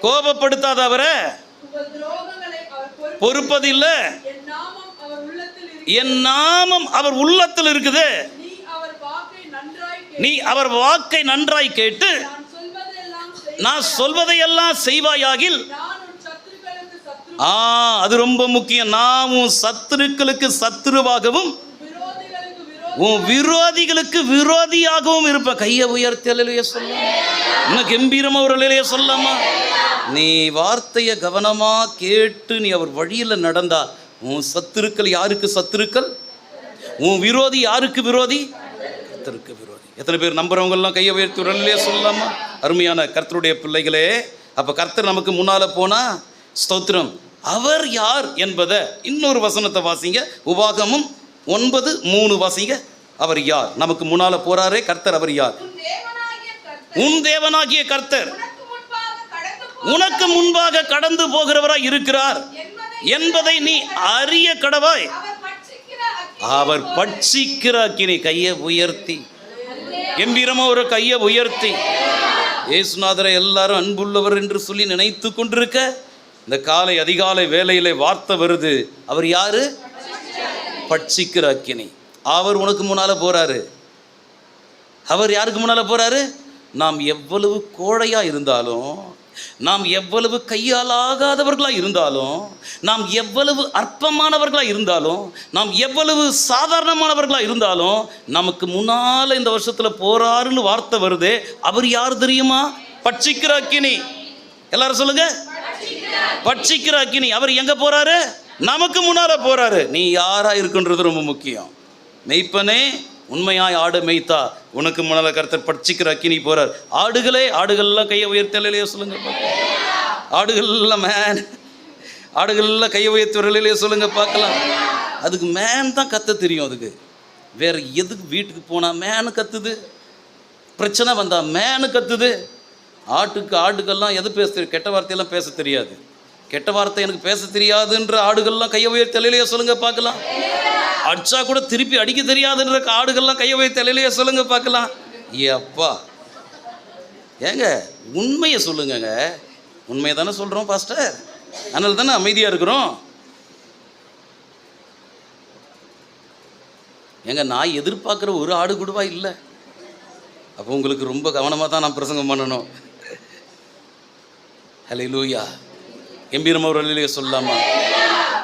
கோபப்படுத்தாத அவரை பொறுப்பதில்லை. என் நாமம் அவர் உள்ளத்தில் இருக்குது. நீ அவர் வாக்கை நன்றாய் கேட்டு நான் சொல்வதையெல்லாம் செய்வாயாகில். அது ரொம்ப முக்கியம். நான் உன் சத்துருக்களுக்கு சத்துருவாகவும் உன் விரோதிகளுக்கு விரோதியாகவும் இருப்ப. கையை உயர்த்தி அல்லேலூயா சொல்ல. இன்னும் கம்பீரமா ஒரு அல்லேலூயா சொல்லாமா? நீ வார்த்தையை கவனமா கேட்டு நீ அவர் வழியில நடந்தா, உன் சத்துருக்கள் யாருக்கு சத்துருக்கள்? உன் விரோதி யாருக்கு விரோதி? கர்த்தருக்கு விரோதி. எத்தனை பேர் நம்புறவங்க எல்லாம் கையை உயர்த்தி ஒரு அல்லேலூயா சொல்லாமா? அருமையான கர்த்தருடைய பிள்ளைகளே, அப்ப கர்த்தர் நமக்கு முன்னால போனா ஸ்தோத்திரம். அவர் யார் என்பதை இன்னொரு வசனத்தை வாசிங்க. உபாகமும் 9:3 வாசிங்க. அவர் யார்? நமக்கு முன்னால போறாரே கர்த்தர், அவர் யார்? உன் தேவனாகிய கர்த்தர் உனக்கு முன்பாக கடந்து போகிறவராய் இருக்கிறார் என்பதை நீ அறிய கடவாய். அவர் பட்சிக்கிற அக்கினி. கையை உயர்த்தி கம்பீரமா ஒரு கையை உயர்த்தி இயேசுநாதரை எல்லாரும் அன்புள்ளவர் என்று சொல்லி நினைத்து கொண்டிருக்க, இந்த காலை அதிகாலை வேளையிலே வார்த்தை வருது. அவர் யாரு? பட்சிக்கிற அக்கினி. அவர் உனக்கு முன்னால போறாரு. அவர் யாருக்கு முன்னால போறாரு? நாம் எவ்வளவு கோழையா இருந்தாலும், நாம் எவ்வளவு கையால் ஆகாதவர்களா இருந்தாலும், நாம் எவ்வளவு அற்பமானவர்களா இருந்தாலும், நாம் எவ்வளவு சாதாரணமானவர்களா இருந்தாலும், நமக்கு முன்னால இந்த வருஷத்துல போறாருன்னு வார்த்தை வருது. அவர் யார் தெரியுமா? பட்சிக்கிற அக்கினி. எல்லாரும் சொல்லுங்க, பட்சிக்கிற அக்கினி. அவர் எங்க போறாரு? நமக்கு முன்னால போறாரு. நீ யாரா இருக்குன்றது ரொம்ப முக்கியம். மெய்ப்பனே, உண்மையாய் ஆடு மேய்த்தா உனக்கு முன்னால கர்த்தர் பட்சிக்கிற அக்கினி போறார். ஆடுகள்லாம் கையை உயர்த்தலையே சொல்லுங்க. ஆடுகள்லாம் மேன், ஆடுகள்லாம் கையை உயர்த்தலையே சொல்லுங்க பார்க்கலாம். அதுக்கு மேன் தான் கத்த தெரியும். அதுக்கு வேற எதுக்கு வீட்டுக்கு போனா மேனு கத்துது, பிரச்சனை வந்தா மேனு கத்துது. ஆட்டுக்கெல்லாம் எது பேச தெரியும்? கெட்ட வார்த்தையெல்லாம் பேச தெரியாது. கெட்ட வார்த்தை எனக்கு பேச தெரியாதுன்ற ஆடுகள்லாம் கையை உயர்த்தலையே சொல்லுங்க பார்க்கலாம். அடிச்சா கூட திருப்பி அடிக்க தெரியாதுன்ற ஆடுகள்லாம் கையை உயர்த்தலையே சொல்லுங்க பார்க்கலாம். ஏப்பா ஏங்க, உண்மையை சொல்லுங்க. உண்மையை தானே சொல்றோம் பாஸ்டர், அதனால தானே அமைதியா இருக்கிறோம். ஏங்க, நான் எதிர்பார்க்குற ஒரு ஆடு கூடவா இல்லை. அப்போ உங்களுக்கு ரொம்ப கவனமாக தான் நான் பிரசங்கம் பண்ணணும். ஹல்லேலூயா. கம்பீரமாக ஒரு அல்லேலூயா சொல்லாமா?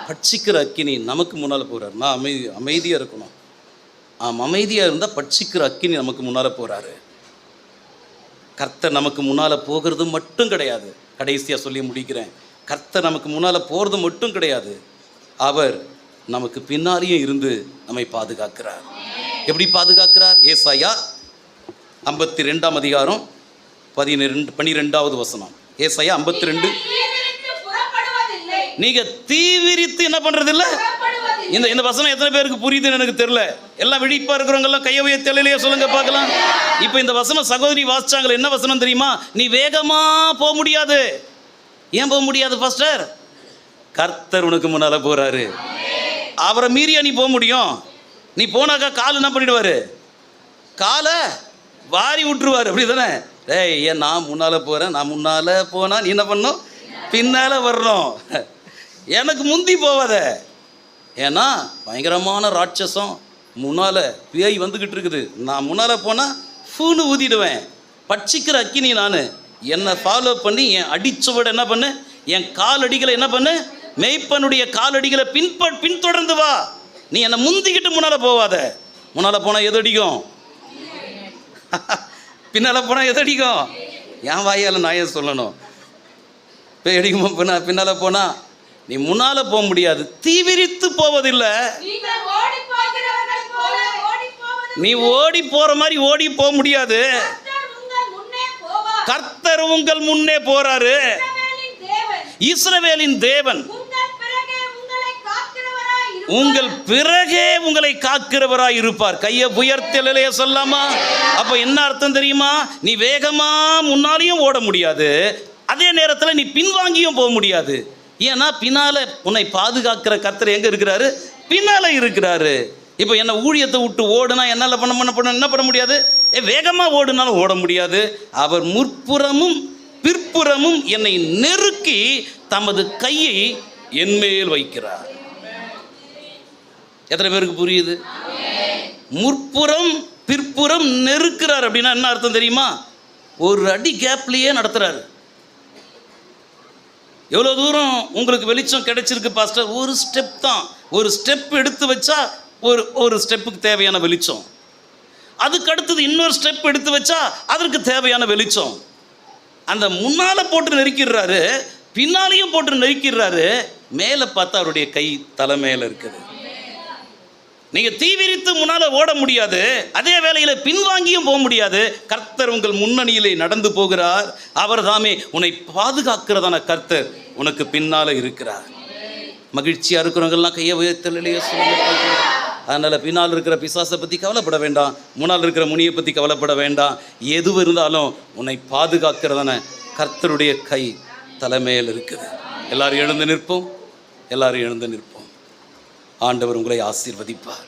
பட்சிக்கிற அக்கினி நமக்கு முன்னால் போகிறார். நான் அமைதியாக இருக்கணும். அமைதியாக இருந்தால் பட்சிக்கிற அக்கினி நமக்கு முன்னால் போகிறாரு. கர்த்தர் நமக்கு முன்னால் போகிறது மட்டும் கிடையாது. கடைசியாக சொல்லி முடிக்கிறேன். கர்த்தர் நமக்கு முன்னால் போகிறது மட்டும் கிடையாது, அவர் நமக்கு பின்னாலேயும் இருந்து நம்மை பாதுகாக்கிறார். எப்படி பாதுகாக்கிறார்? ஏசாயா 52ஆம் அதிகாரம் 12வது வசனம். ஏசாயா 52. நீங்க தீவிரித்து என்ன பண்றது இல்ல? இந்த வசனம் எத்தனை பேருக்கு புரியுதுன்னு எனக்கு தெரியல. எல்லாம் விழிப்பா இருக்கிறவங்க எல்லாம் கையை உயர்த்தலையே சொல்லுங்க பார்க்கலாம். இப்போ இந்த வசனம் சகோதரி வாசிச்சாங்க. என்ன வசனம் தெரியுமா? நீ வேகமா போக முடியாது. ஏன் போக முடியாது பாஸ்டர்? கர்த்தர் உனக்கு முன்னால போறாரு. அவரை மீறியா நீ போக முடியும்? நீ போனாக்கா கால் என்ன பண்ணிடுவாரு? காலை வாரி விட்டுருவார். அப்படி தானே? ஏன் நான் முன்னால் போகிறேன், நான் முன்னால் போனால் நீ என்ன பண்ணணும், பின்னால் வரணும், எனக்கு முந்தி போவாத. ஏன்னா பயங்கரமான ராட்சசம் முன்னால் பேய் வந்துக்கிட்டு இருக்குது. நான் முன்னால் போனால் ஃபூனு ஊதிடுவேன், பட்சிக்கிற அக்கினி நான். என்னை ஃபாலோ பண்ணி என் அடிச்சோட என்ன பண்ணு, என் காலடிகளை என்ன பண்ணு, மெய்ப்பனுடைய காலடிகளை பின்தொடர்ந்து வா. நீ என்னை முந்திக்கிட்டு முன்னால் போவாத. முன்னால் போனால் எது அடிக்கும், பின்னால் போனால் எது அடிக்கும்? என் வாயால் நான் ஏன் சொல்லணும்? பேய் அடிக்கும். பின்னால் போனால் நீ முன்னால் போக முடியாது, தீவிரித்து போவதில்லை. நீ ஓடி போகிற மாதிரி ஓடி போக முடியாது. கர்த்தர் உங்கள் முன்னே போறாரு. இஸ்ரவேலின் தேவன் உங்கள் பிறகே உங்களை காக்கிறவராய் இருப்பார். கையை உயர்த்தலையே சொல்லாமா? அப்ப என்ன அர்த்தம் தெரியுமா? நீ வேகமா முன்னாலேயும் ஓட முடியாது, அதே நேரத்தில் நீ பின்வாங்கியும் போக முடியாது. ஏன்னா பின்னால உன்னை பாதுகாக்கிற கர்த்தர் எங்க இருக்கிறாரு? பின்னால இருக்கிறாரு. இப்போ என்ன ஊழியத்தை விட்டு ஓடுனா என்னால் என்ன பண்ண முடியாது? வேகமாக ஓடுனாலும் ஓட முடியாது. அவர் முற்புறமும் பிற்புறமும் என்னை நெருக்கி தமது கையை என்மேல் வைக்கிறார். எத்தனை பேருக்கு புரியுது? முற்புறம் பிற்புறம் நெருக்கிறார் அப்படின்னா என்ன அர்த்தம் தெரியுமா? ஒரு அடி கேப்லேயே நடத்துறாரு. எவ்வளோ தூரம் உங்களுக்கு வெளிச்சம் கிடைச்சிருக்கு பாஸ்டர்? ஒரு ஸ்டெப் தான். ஒரு ஸ்டெப் எடுத்து வச்சா ஒரு ஸ்டெப்புக்கு தேவையான வெளிச்சம், அதுக்கு அடுத்தது இன்னொரு ஸ்டெப் எடுத்து வச்சா அதற்கு தேவையான வெளிச்சம். அந்த முன்னால் போட்டு நெருக்கிறாரு, பின்னாலையும் போட்டு நெருக்கிறாரு. மேலே பார்த்தா அவருடைய கை தலைமையில் இருக்குது. நீங்கள் தீவிரித்து முன்னால் ஓட முடியாது, அதே வேளையில் பின்வாங்கியும் போக முடியாது. கர்த்தர் உங்கள் முன்னணியிலே நடந்து போகிறார். அவர் தாமே உன்னை பாதுகாக்கிறதான கர்த்தர் உனக்கு பின்னால் இருக்கிறார். மகிழ்ச்சியாக இருக்கிறவங்கெல்லாம் கையை உயர்த்தலையே சொல்லுங்க. அதனால் பின்னால் இருக்கிற பிசாசை பற்றி கவலைப்பட வேண்டாம், முன்னால் இருக்கிற முனியை பற்றி கவலைப்பட வேண்டாம். எது இருந்தாலும் உன்னை பாதுகாக்கிறதான கர்த்தருடைய கை தலைமையில் இருக்குது. எல்லாரும் எழுந்து நிற்போம், எல்லாரும் எழுந்து நிற்போம். ஆண்டவர் உங்களை ஆசீர்வதிப்பார்.